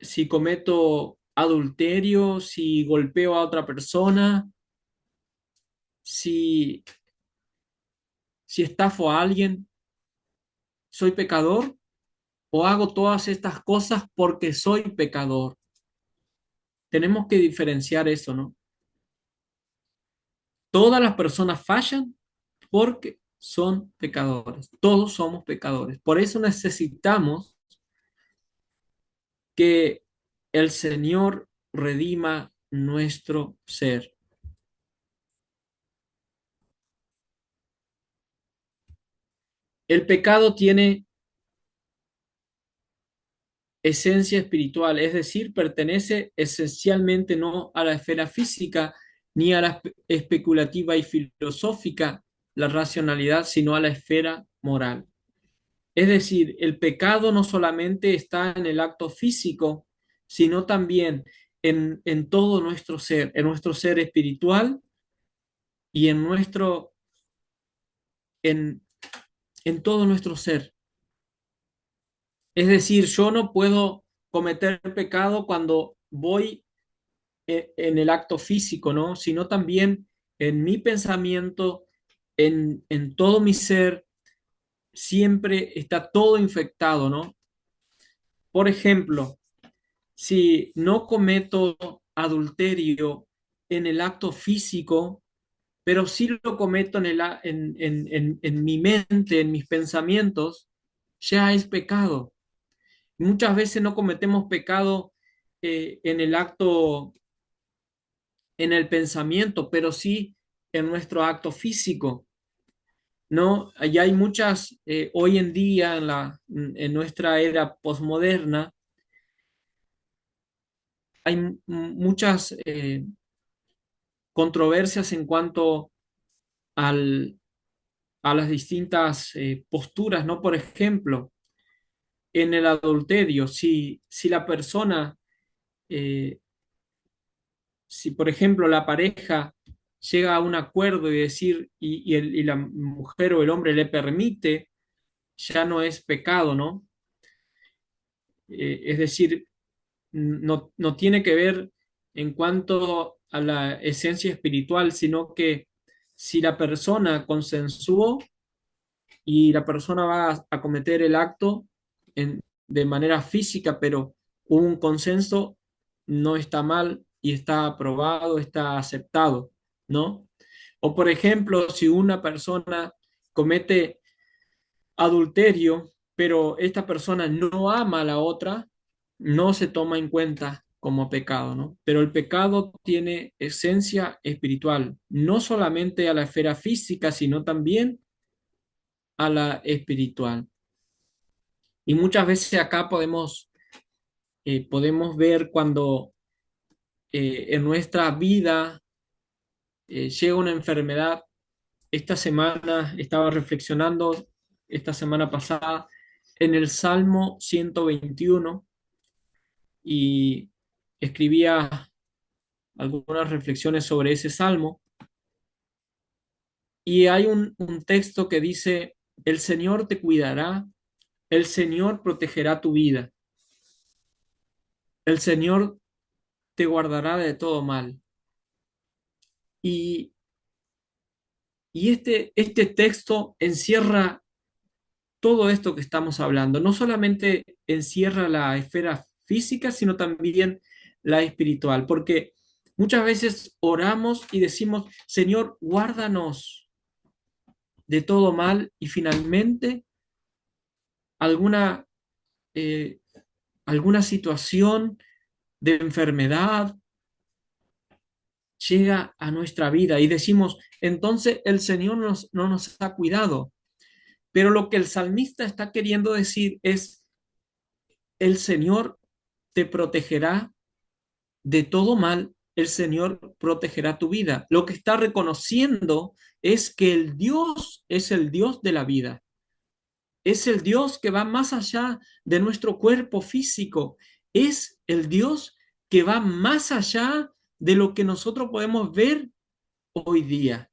si cometo adulterio, si golpeo a otra persona, si, si estafo a alguien, ¿soy pecador? ¿O hago todas estas cosas porque soy pecador? Tenemos que diferenciar eso, ¿no? Todas las personas fallan porque son pecadores. Todos somos pecadores. Por eso necesitamos que el Señor redima nuestro ser. El pecado tiene esencia espiritual, es decir, pertenece esencialmente no a la esfera física ni a la especulativa y filosófica, la racionalidad, sino a la esfera moral. Es decir, el pecado no solamente está en el acto físico, sino también en todo nuestro ser, en nuestro ser espiritual y en, en todo nuestro ser. Es decir, yo no puedo cometer pecado cuando voy en el acto físico, ¿no? Sino también en mi pensamiento, en todo mi ser, siempre está todo infectado, ¿no? Por ejemplo, si no cometo adulterio en el acto físico, pero sí lo cometo en mi mente, en mis pensamientos, ya es pecado. Muchas veces no cometemos pecado en el acto, en el pensamiento, pero sí en nuestro acto físico, ¿no? Y hay muchas, hoy en día, en nuestra era posmoderna, hay muchas controversias en cuanto al, a las distintas posturas, ¿no? Por ejemplo, en el adulterio, si la persona, eh, si por ejemplo la pareja llega a un acuerdo y decir, y la mujer o el hombre le permite, ya no es pecado, ¿no? Es decir, no tiene que ver en cuanto a la esencia espiritual, sino que si la persona consensuó y la persona va a cometer el acto de manera física, pero hubo un consenso, no está mal y está aprobado, está aceptado, ¿no? O por ejemplo, si una persona comete adulterio, pero esta persona no ama a la otra, no se toma en cuenta como pecado, ¿no? Pero el pecado tiene esencia espiritual, no solamente a la esfera física, sino también a la espiritual. Y muchas veces acá podemos ver cuando en nuestra vida llega una enfermedad. Esta semana estaba reflexionando, esta semana pasada, en el Salmo 121 y escribía algunas reflexiones sobre ese salmo. Y hay un texto que dice, el Señor te cuidará, el Señor protegerá tu vida, el Señor te guardará de todo mal. Y, y este texto encierra todo esto que estamos hablando. No solamente encierra la esfera física, sino también la espiritual, porque muchas veces oramos y decimos, Señor, guárdanos de todo mal y finalmente alguna, eh, alguna situación de enfermedad llega a nuestra vida y decimos, entonces el Señor no nos ha cuidado. Pero lo que el salmista está queriendo decir es, el Señor te protegerá de todo mal, el Señor protegerá tu vida. Lo que está reconociendo es que el Dios es el Dios de la vida. Es el Dios que va más allá de nuestro cuerpo físico. Es el Dios que va más allá de lo que nosotros podemos ver hoy día.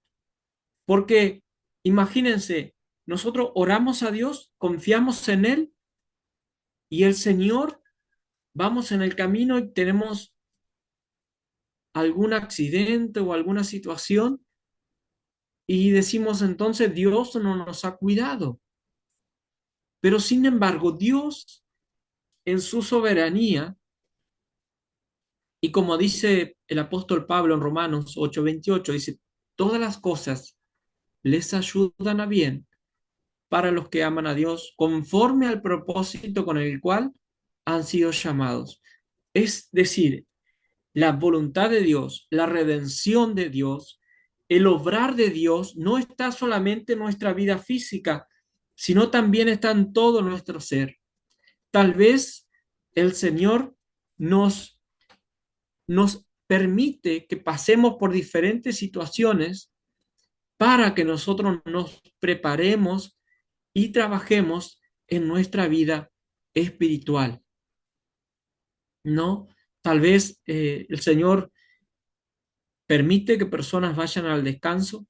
Porque imagínense, nosotros oramos a Dios, confiamos en Él y el Señor, vamos en el camino y tenemos algún accidente o alguna situación y decimos entonces Dios no nos ha cuidado. Pero sin embargo, Dios en su soberanía, y como dice el apóstol Pablo en Romanos 8:28, dice, todas las cosas les ayudan a bien para los que aman a Dios, conforme al propósito con el cual han sido llamados. Es decir, la voluntad de Dios, la redención de Dios, el obrar de Dios no está solamente en nuestra vida física, sino también está en todo nuestro ser. Tal vez el Señor nos, nos permite que pasemos por diferentes situaciones para que nosotros nos preparemos y trabajemos en nuestra vida espiritual, ¿no? Tal vez el Señor permite que personas vayan al descanso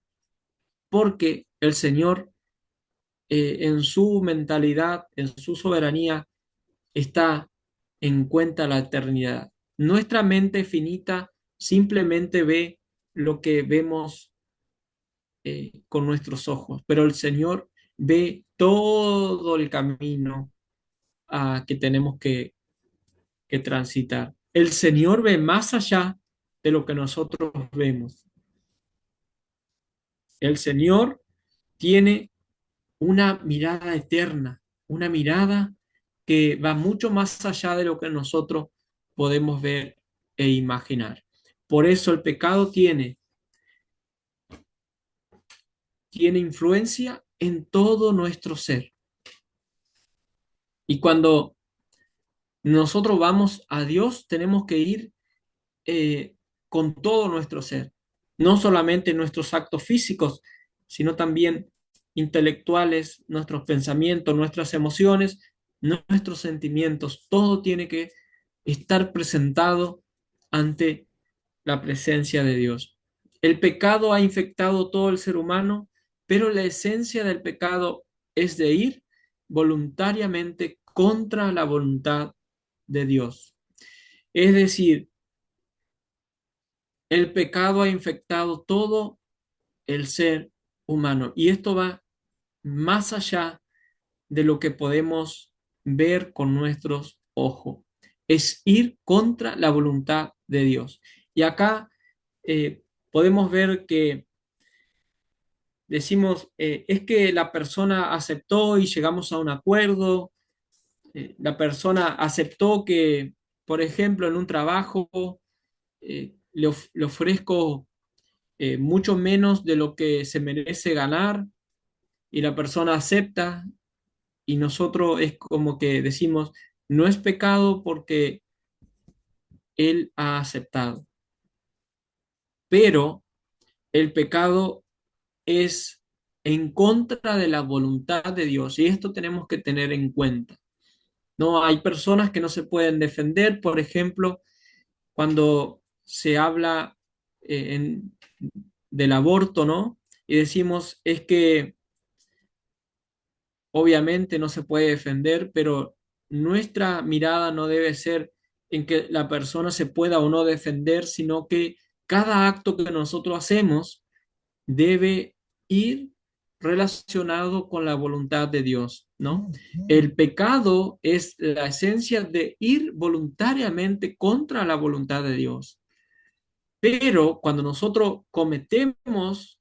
porque el Señor en su mentalidad, en su soberanía, está en cuenta la eternidad. Nuestra mente finita simplemente ve lo que vemos con nuestros ojos, pero el Señor ve todo el camino que tenemos que transitar. El Señor ve más allá de lo que nosotros vemos. El Señor tiene una mirada eterna, una mirada que va mucho más allá de lo que nosotros podemos ver e imaginar. Por eso el pecado tiene influencia en todo nuestro ser. Y cuando nosotros vamos a Dios, tenemos que ir eh, con todo nuestro ser, no solamente nuestros actos físicos, sino también intelectuales, nuestros pensamientos, nuestras emociones, nuestros sentimientos, todo tiene que estar presentado ante la presencia de Dios. El pecado ha infectado todo el ser humano, pero la esencia del pecado es de ir voluntariamente contra la voluntad de Dios. Es decir, el pecado ha infectado todo el ser humano y esto va más allá de lo que podemos ver con nuestros ojos. Es ir contra la voluntad de Dios. Y acá podemos ver que decimos, es que la persona aceptó y llegamos a un acuerdo, la persona aceptó que, por ejemplo, en un trabajo le ofrezco mucho menos de lo que se merece ganar y la persona acepta y nosotros es como que decimos, no es pecado porque él ha aceptado, pero el pecado es en contra de la voluntad de Dios y esto tenemos que tener en cuenta. No hay personas que no se pueden defender, por ejemplo, cuando se habla del aborto, ¿no? Y decimos, es que obviamente no se puede defender, pero nuestra mirada no debe ser en que la persona se pueda o no defender, sino que cada acto que nosotros hacemos debe ir relacionado con la voluntad de Dios, ¿no? El pecado es la esencia de ir voluntariamente contra la voluntad de Dios. Pero cuando nosotros cometemos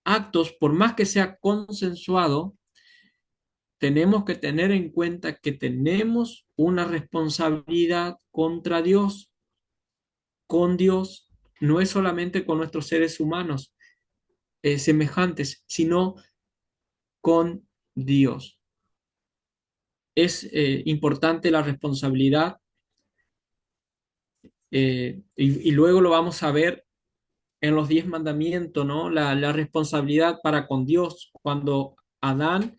actos, por más que sea consensuado, tenemos que tener en cuenta que tenemos una responsabilidad contra Dios, con Dios. No es solamente con nuestros seres humanos semejantes, sino con Dios. Es importante la responsabilidad y luego lo vamos a ver en los 10 mandamientos, ¿no? La responsabilidad para con Dios. Cuando Adán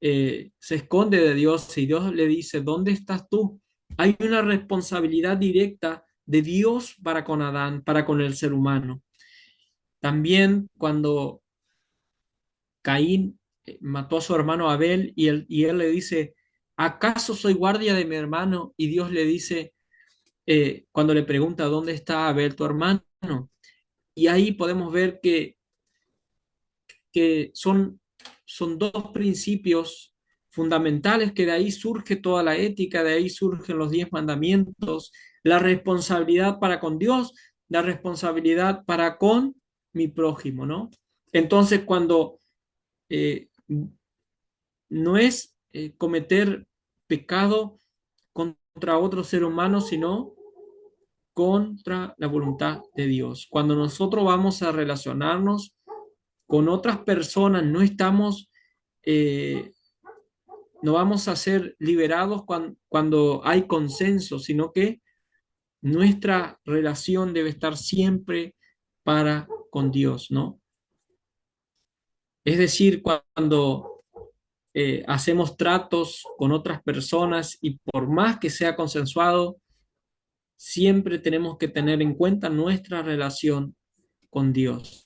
se esconde de Dios y Dios le dice, ¿dónde estás tú? Hay una responsabilidad directa de Dios para con Adán, para con el ser humano. También cuando Caín mató a su hermano Abel y él le dice, ¿acaso soy guardia de mi hermano? Y Dios le dice, cuando le pregunta, ¿dónde está Abel, tu hermano? Y ahí podemos ver que son dos principios fundamentales, que de ahí surge toda la ética, de ahí surgen los 10 mandamientos, la responsabilidad para con Dios, la responsabilidad para con mi prójimo, ¿no? Entonces, cuando eh, no es cometer pecado contra otro ser humano, sino contra la voluntad de Dios. Cuando nosotros vamos a relacionarnos con otras personas, eh, no vamos a ser liberados cuando hay consenso, sino que nuestra relación debe estar siempre para con Dios, ¿no? Es decir, cuando hacemos tratos con otras personas y por más que sea consensuado, siempre tenemos que tener en cuenta nuestra relación con Dios.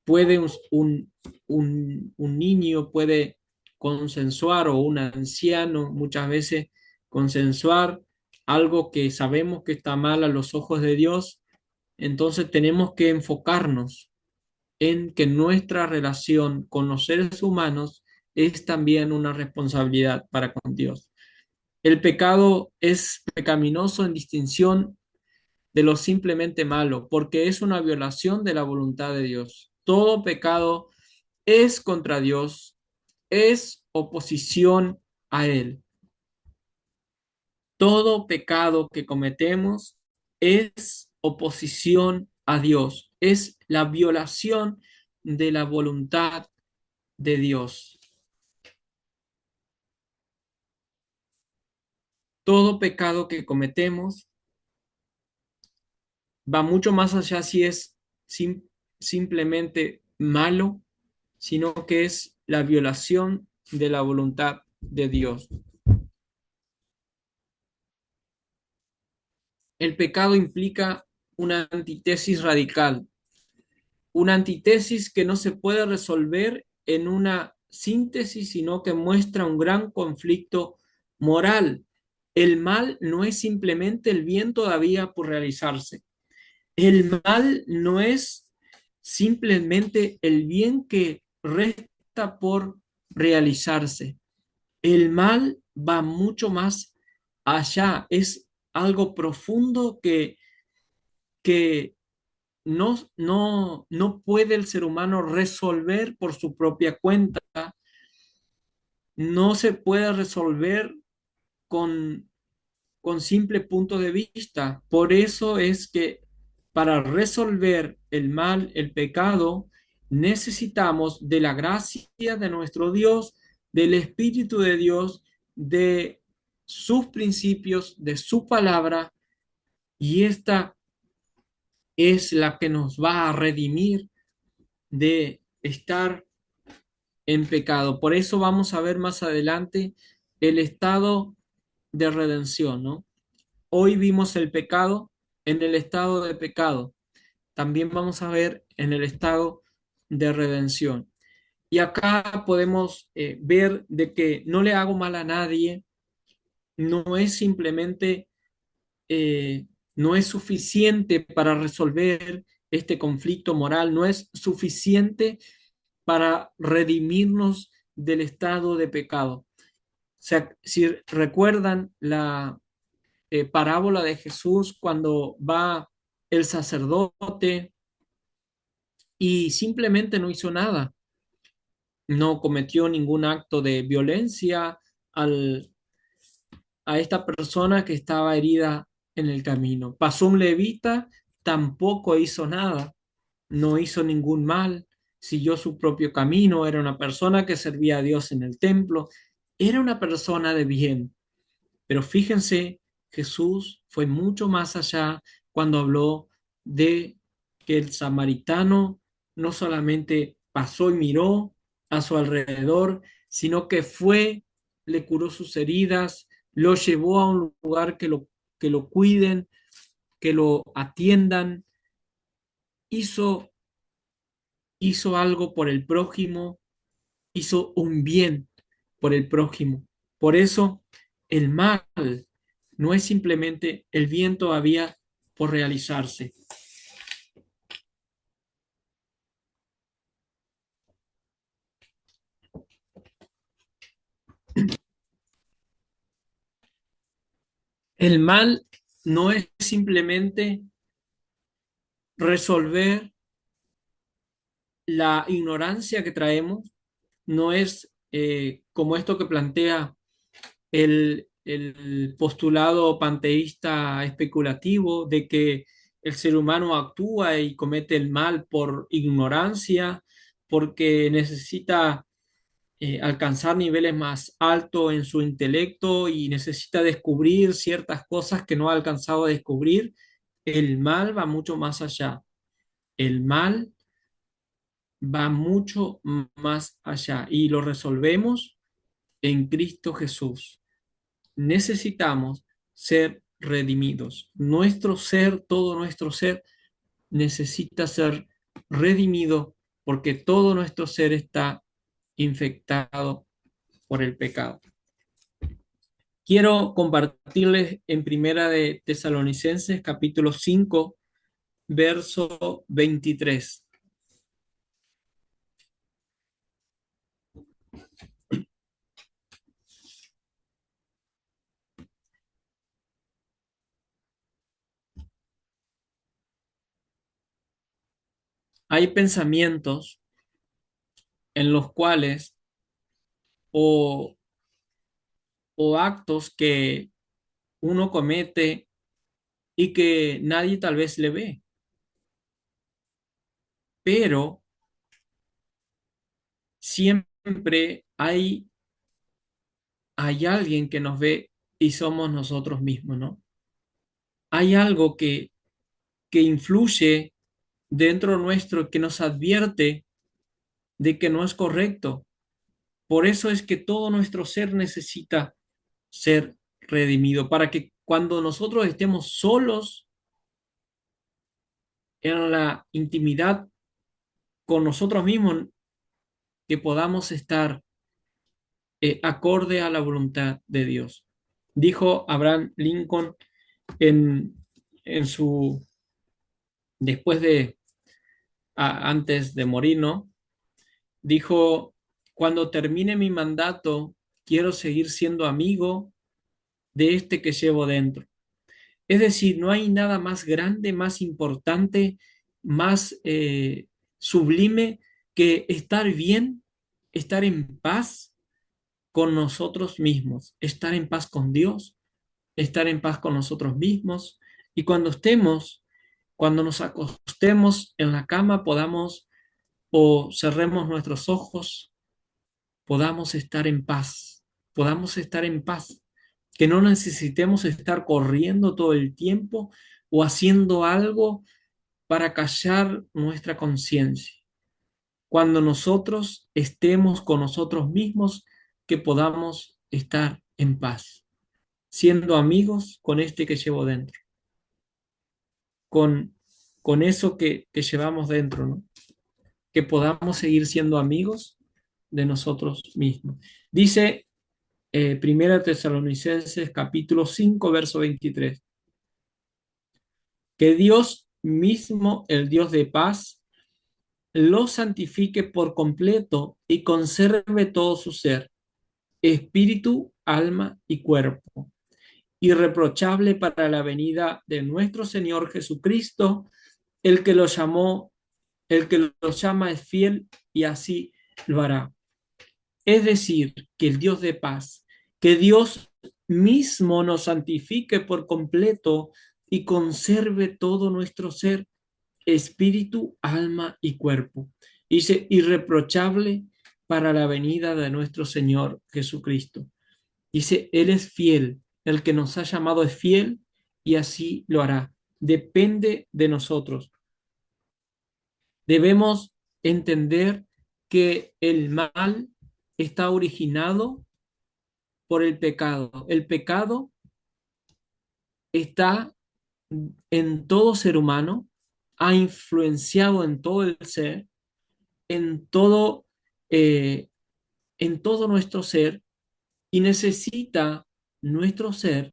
Puede un niño puede consensuar o un anciano muchas veces consensuar algo que sabemos que está mal a los ojos de Dios, entonces tenemos que enfocarnos en que nuestra relación con los seres humanos es también una responsabilidad para con Dios. El pecado es pecaminoso en distinción de lo simplemente malo, porque es una violación de la voluntad de Dios. Todo pecado es contra Dios, es oposición a Él. Todo pecado que cometemos es oposición a Dios, es la violación de la voluntad de Dios. Todo pecado que cometemos va mucho más allá si es sim- simplemente malo, sino que es la violación de la voluntad de Dios. El pecado implica una antítesis radical, una antítesis que no se puede resolver en una síntesis, sino que muestra un gran conflicto moral. El mal no es simplemente el bien todavía por realizarse. El mal no es simplemente el bien que resta por realizarse. El mal va mucho más allá, es algo profundo que no puede el ser humano resolver por su propia cuenta, no se puede resolver con, con simple punto de vista. Por eso es que para resolver el mal, el pecado, necesitamos de la gracia de nuestro Dios, del Espíritu de Dios, de sus principios, de su palabra, y esta es la que nos va a redimir de estar en pecado. Por eso vamos a ver más adelante el estado de redención, ¿no? Hoy vimos el pecado en el estado de pecado. También vamos a ver en el estado de redención. Y acá podemos ver de que no le hago mal a nadie, no es simplemente no es suficiente para resolver este conflicto moral, no es suficiente para redimirnos del estado de pecado. O sea, si recuerdan la parábola de Jesús cuando va el sacerdote y simplemente no hizo nada, no cometió ningún acto de violencia al, a esta persona que estaba herida en el camino. Pasó un levita, tampoco hizo nada, no hizo ningún mal, siguió su propio camino, era una persona que servía a Dios en el templo, era una persona de bien. Pero fíjense, Jesús fue mucho más allá cuando habló de que el samaritano no solamente pasó y miró a su alrededor, sino que fue, le curó sus heridas, lo llevó a un lugar que lo cuiden, que lo atiendan, hizo, hizo algo por el prójimo, hizo un bien por el prójimo. Por eso el mal no es simplemente el bien todavía por realizarse. El mal no es simplemente resolver la ignorancia que traemos, no es como esto que plantea el postulado panteísta especulativo de que el ser humano actúa y comete el mal por ignorancia, porque necesita alcanzar niveles más altos en su intelecto y necesita descubrir ciertas cosas que no ha alcanzado a descubrir. El mal va mucho más allá. El mal va mucho más allá y lo resolvemos en Cristo Jesús. Necesitamos ser redimidos. Nuestro ser, todo nuestro ser, necesita ser redimido porque todo nuestro ser está infectado por el pecado. Quiero compartirles en Primera de Tesalonicenses, capítulo 5 verso 23. Hay pensamientos en los cuales o, o actos que uno comete y que nadie tal vez le ve, pero siempre hay alguien que nos ve y somos nosotros mismos, ¿no? Hay algo que influye dentro nuestro que nos advierte de que no es correcto. Por eso es que todo nuestro ser necesita ser redimido, para que cuando nosotros estemos solos en la intimidad con nosotros mismos, que podamos estar acorde a la voluntad de Dios. Dijo Abraham Lincoln en, en su, después de, antes de morir, ¿no? Dijo, cuando termine mi mandato, quiero seguir siendo amigo de este que llevo dentro. Es decir, no hay nada más grande, más importante, más sublime que estar bien, estar en paz con nosotros mismos, estar en paz con Dios, estar en paz con nosotros mismos. Y cuando nos acostemos en la cama, podamos o cerremos nuestros ojos, podamos estar en paz, podamos estar en paz, que no necesitemos estar corriendo todo el tiempo o haciendo algo para callar nuestra conciencia. Cuando nosotros estemos con nosotros mismos, que podamos estar en paz, siendo amigos con este que llevo dentro, con, con eso que llevamos dentro, ¿no? Que podamos seguir siendo amigos de nosotros mismos. Dice Primera Tesalonicenses capítulo 5 verso 23. Que Dios mismo, el Dios de paz, lo santifique por completo y conserve todo su ser, espíritu, alma y cuerpo, irreprochable para la venida de nuestro Señor Jesucristo, el que lo llamó, el que lo llama es fiel y así lo hará. Es decir, que el Dios de paz, que Dios mismo nos santifique por completo y conserve todo nuestro ser, espíritu, alma y cuerpo. Dice, irreprochable para la venida de nuestro Señor Jesucristo. Dice, Él es fiel, el que nos ha llamado es fiel y así lo hará. Depende de nosotros. Debemos entender que el mal está originado por el pecado. El pecado está en todo ser humano, ha influenciado en todo el ser, en todo, eh, en todo nuestro ser y necesita nuestro ser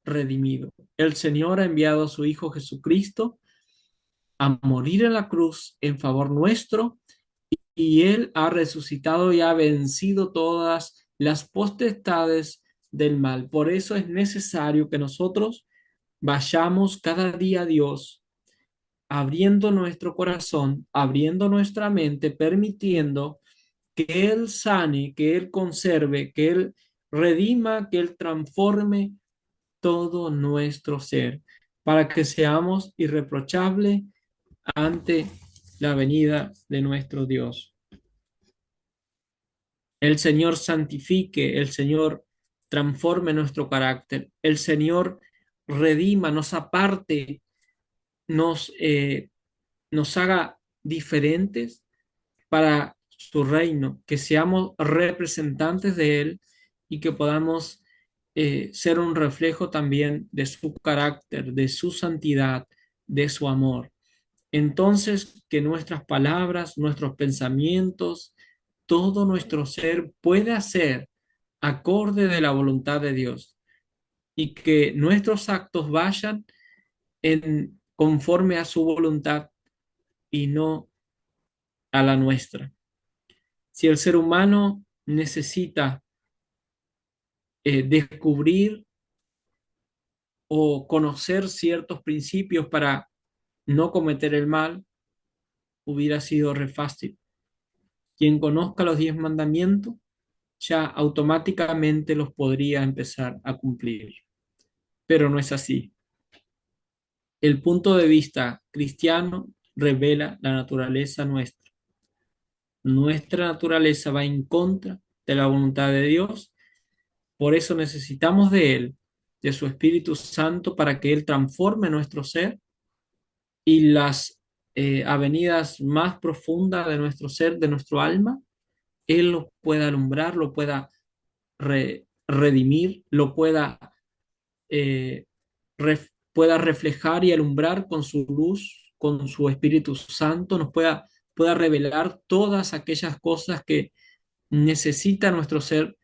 redimido. El Señor ha enviado a su Hijo Jesucristo a morir en la cruz en favor nuestro y Él ha resucitado y ha vencido todas las potestades del mal. Por eso es necesario que nosotros vayamos cada día a Dios, abriendo nuestro corazón, abriendo nuestra mente, permitiendo que Él sane, que Él conserve, que Él redima, que Él transforme todo nuestro ser, para que seamos irreprochables ante la venida de nuestro Dios. El Señor santifique, el Señor transforme nuestro carácter, el Señor redima, nos aparte, nos, nos haga diferentes para su reino, que seamos representantes de Él y que podamos ser un reflejo también de su carácter, de su santidad, de su amor. Entonces, que nuestras palabras, nuestros pensamientos, todo nuestro ser pueda ser acorde de la voluntad de Dios y que nuestros actos vayan en conforme a su voluntad y no a la nuestra. Si el ser humano necesita descubrir o conocer ciertos principios para no cometer el mal, hubiera sido re fácil. Quien conozca los 10 mandamientos ya automáticamente los podría empezar a cumplir. Pero no es así. El punto de vista cristiano revela la naturaleza nuestra. Nuestra naturaleza va en contra de la voluntad de Dios. Por eso necesitamos de Él, de su Espíritu Santo, para que Él transforme nuestro ser y las avenidas más profundas de nuestro ser, de nuestro alma, Él lo pueda alumbrar, lo pueda redimir, lo pueda, eh, pueda reflejar y alumbrar con su luz, con su Espíritu Santo, pueda revelar todas aquellas cosas que necesita nuestro ser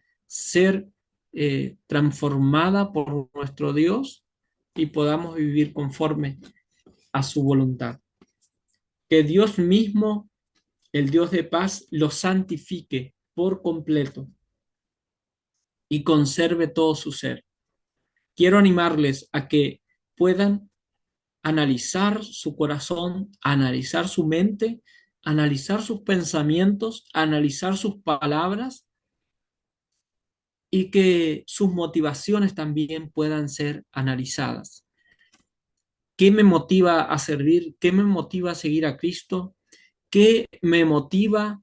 transformada por nuestro Dios y podamos vivir conforme a su voluntad. Que Dios mismo, el Dios de paz, lo santifique por completo y conserve todo su ser. Quiero animarles a que puedan analizar su corazón, analizar su mente, analizar sus pensamientos, analizar sus palabras y que sus motivaciones también puedan ser analizadas. ¿Qué me motiva a servir? ¿Qué me motiva a seguir a Cristo? ¿Qué me motiva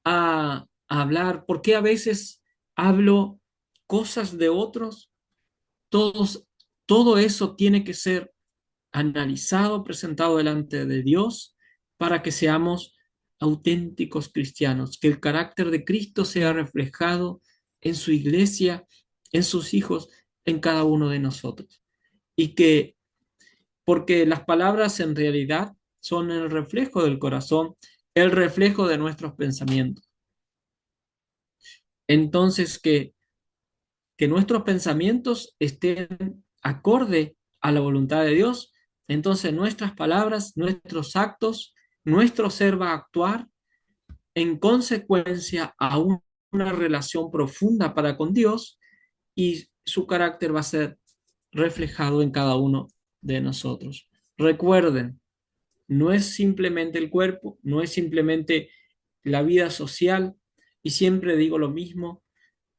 a hablar? ¿Por qué a veces hablo cosas de otros? Todos, todo eso tiene que ser analizado, presentado delante de Dios para que seamos auténticos cristianos, que el carácter de Cristo sea reflejado en su iglesia, en sus hijos, en cada uno de nosotros. Y que, porque las palabras en realidad son el reflejo del corazón, el reflejo de nuestros pensamientos. Entonces, que nuestros pensamientos estén acorde a la voluntad de Dios Entonces nuestras palabras, nuestros actos, nuestro ser va a actuar en consecuencia a una relación profunda para con Dios y su carácter va a ser reflejado en cada uno de nosotros. Recuerden, no es simplemente el cuerpo, no es simplemente la vida social, y siempre digo lo mismo,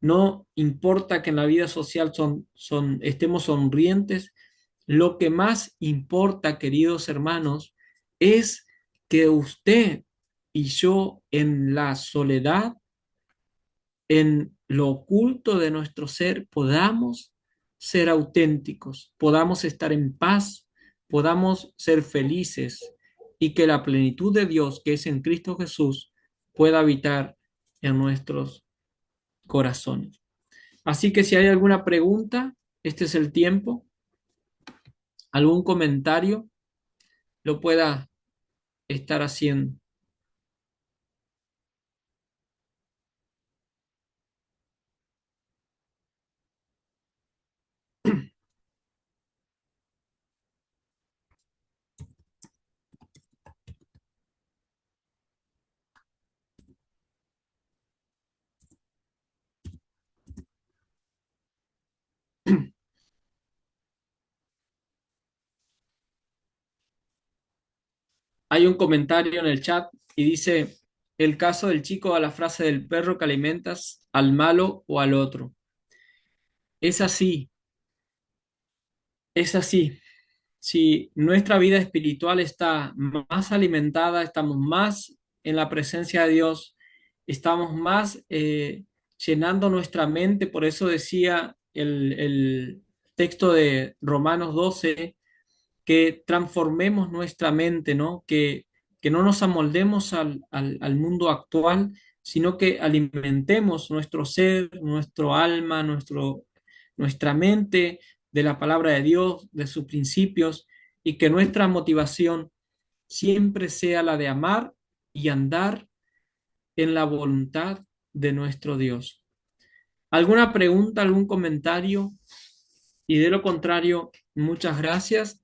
no importa que en la vida social estemos sonrientes, lo que más importa, queridos hermanos, es que usted y yo en la soledad, en lo oculto de nuestro ser, podamos ser auténticos, podamos estar en paz, podamos ser felices y que la plenitud de Dios, que es en Cristo Jesús, pueda habitar en nuestros corazones. Así que si hay alguna pregunta, este es el tiempo, algún comentario, lo pueda estar haciendo. Hay un comentario en el chat y dice, el caso del chico a la frase del perro que alimentas al malo o al otro. Es así, es así. Si nuestra vida espiritual está más alimentada, estamos más en la presencia de Dios, estamos más llenando nuestra mente, por eso decía el texto de Romanos 12, que transformemos nuestra mente, ¿no? Que no nos amoldemos al mundo actual, sino que alimentemos nuestro ser, nuestro alma, nuestra mente de la palabra de Dios, de sus principios, y que nuestra motivación siempre sea la de amar y andar en la voluntad de nuestro Dios. ¿Alguna pregunta, algún comentario? Y de lo contrario, muchas gracias.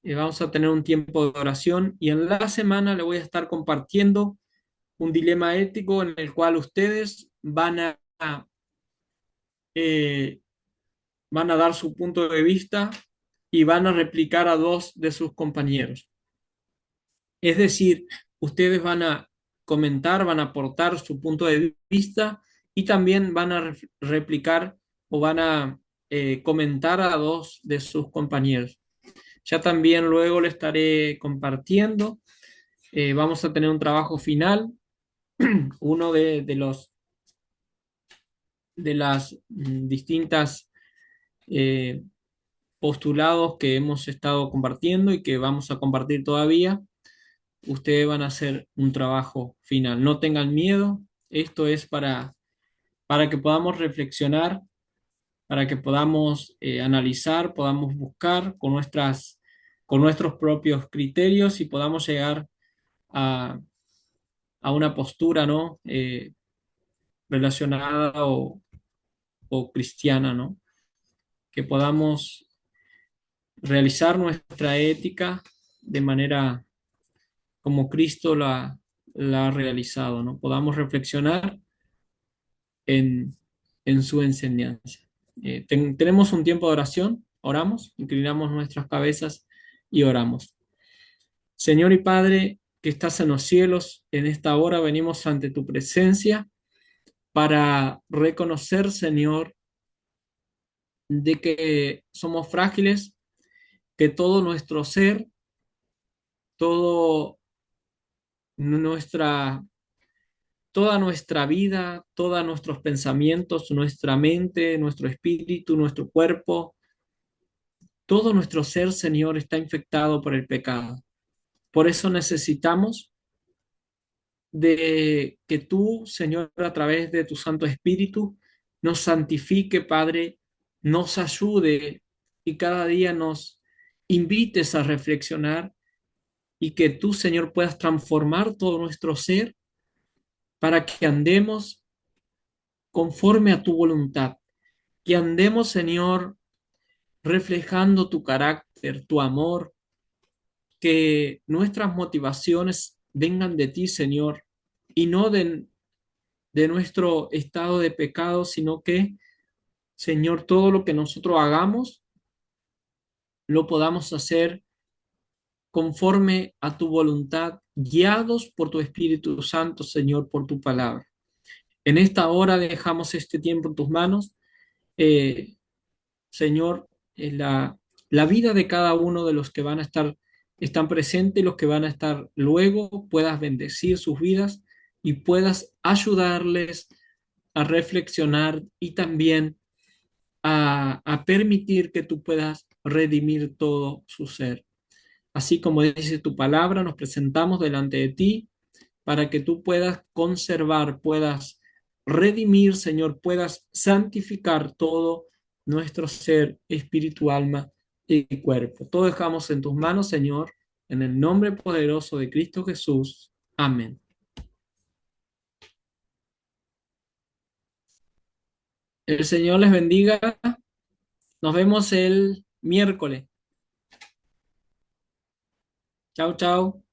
Vamos a tener un tiempo de oración y en la semana le voy a estar compartiendo un dilema ético en el cual ustedes eh, van a dar su punto de vista y van a replicar a dos de sus compañeros. Es decir, ustedes van a comentar, van a aportar su punto de vista y también van a replicar o van a comentar a dos de sus compañeros. Ya también luego le estaré compartiendo. Vamos a tener un trabajo final, uno de las distintas eh, postulados que hemos estado compartiendo y que vamos a compartir todavía. Ustedes van a hacer un trabajo final. No tengan miedo. Esto es para que podamos reflexionar, para que podamos analizar, podamos buscar con nuestros propios criterios y podamos llegar a, a una postura, ¿no? Relacionada o cristiana, ¿no? Que podamos realizar nuestra ética de manera como Cristo la ha realizado, ¿no? Podamos reflexionar en, en su enseñanza. Tenemos un tiempo de oración, oramos, inclinamos nuestras cabezas y oramos. Señor y Padre, que estás en los cielos, en esta hora venimos ante tu presencia para reconocer, Señor, de que somos frágiles, que todo nuestro ser, todo nuestra, toda nuestra vida, todos nuestros pensamientos, nuestra mente, nuestro espíritu, nuestro cuerpo, todo nuestro ser, Señor, está infectado por el pecado. Por eso necesitamos de que tú, Señor, a través de tu Santo Espíritu, nos santifique, Padre, nos ayude y cada día nos invites a reflexionar y que tú, Señor, puedas transformar todo nuestro ser para que andemos conforme a tu voluntad, que andemos, Señor, reflejando tu carácter, carácter, tu amor, que nuestras motivaciones vengan de ti, Señor, y no de nuestro estado de pecado, sino que, Señor, todo lo que nosotros hagamos lo podamos hacer conforme a tu voluntad, guiados por tu Espíritu Santo, Señor, por tu palabra. En esta hora dejamos este tiempo en tus manos, eh, Señor, la vida de cada uno de los que van a estar, están presentes y los que van a estar luego, puedas bendecir sus vidas y puedas ayudarles a reflexionar y también a permitir que tú puedas redimir todo su ser. Así como dice tu palabra, nos presentamos delante de ti para que tú puedas conservar, puedas redimir, Señor, puedas santificar todo nuestro ser, espíritu, alma y cuerpo. Todo dejamos en tus manos, Señor, en el nombre poderoso de Cristo Jesús. Amén. El Señor les bendiga. Nos vemos el miércoles. Chao, chao.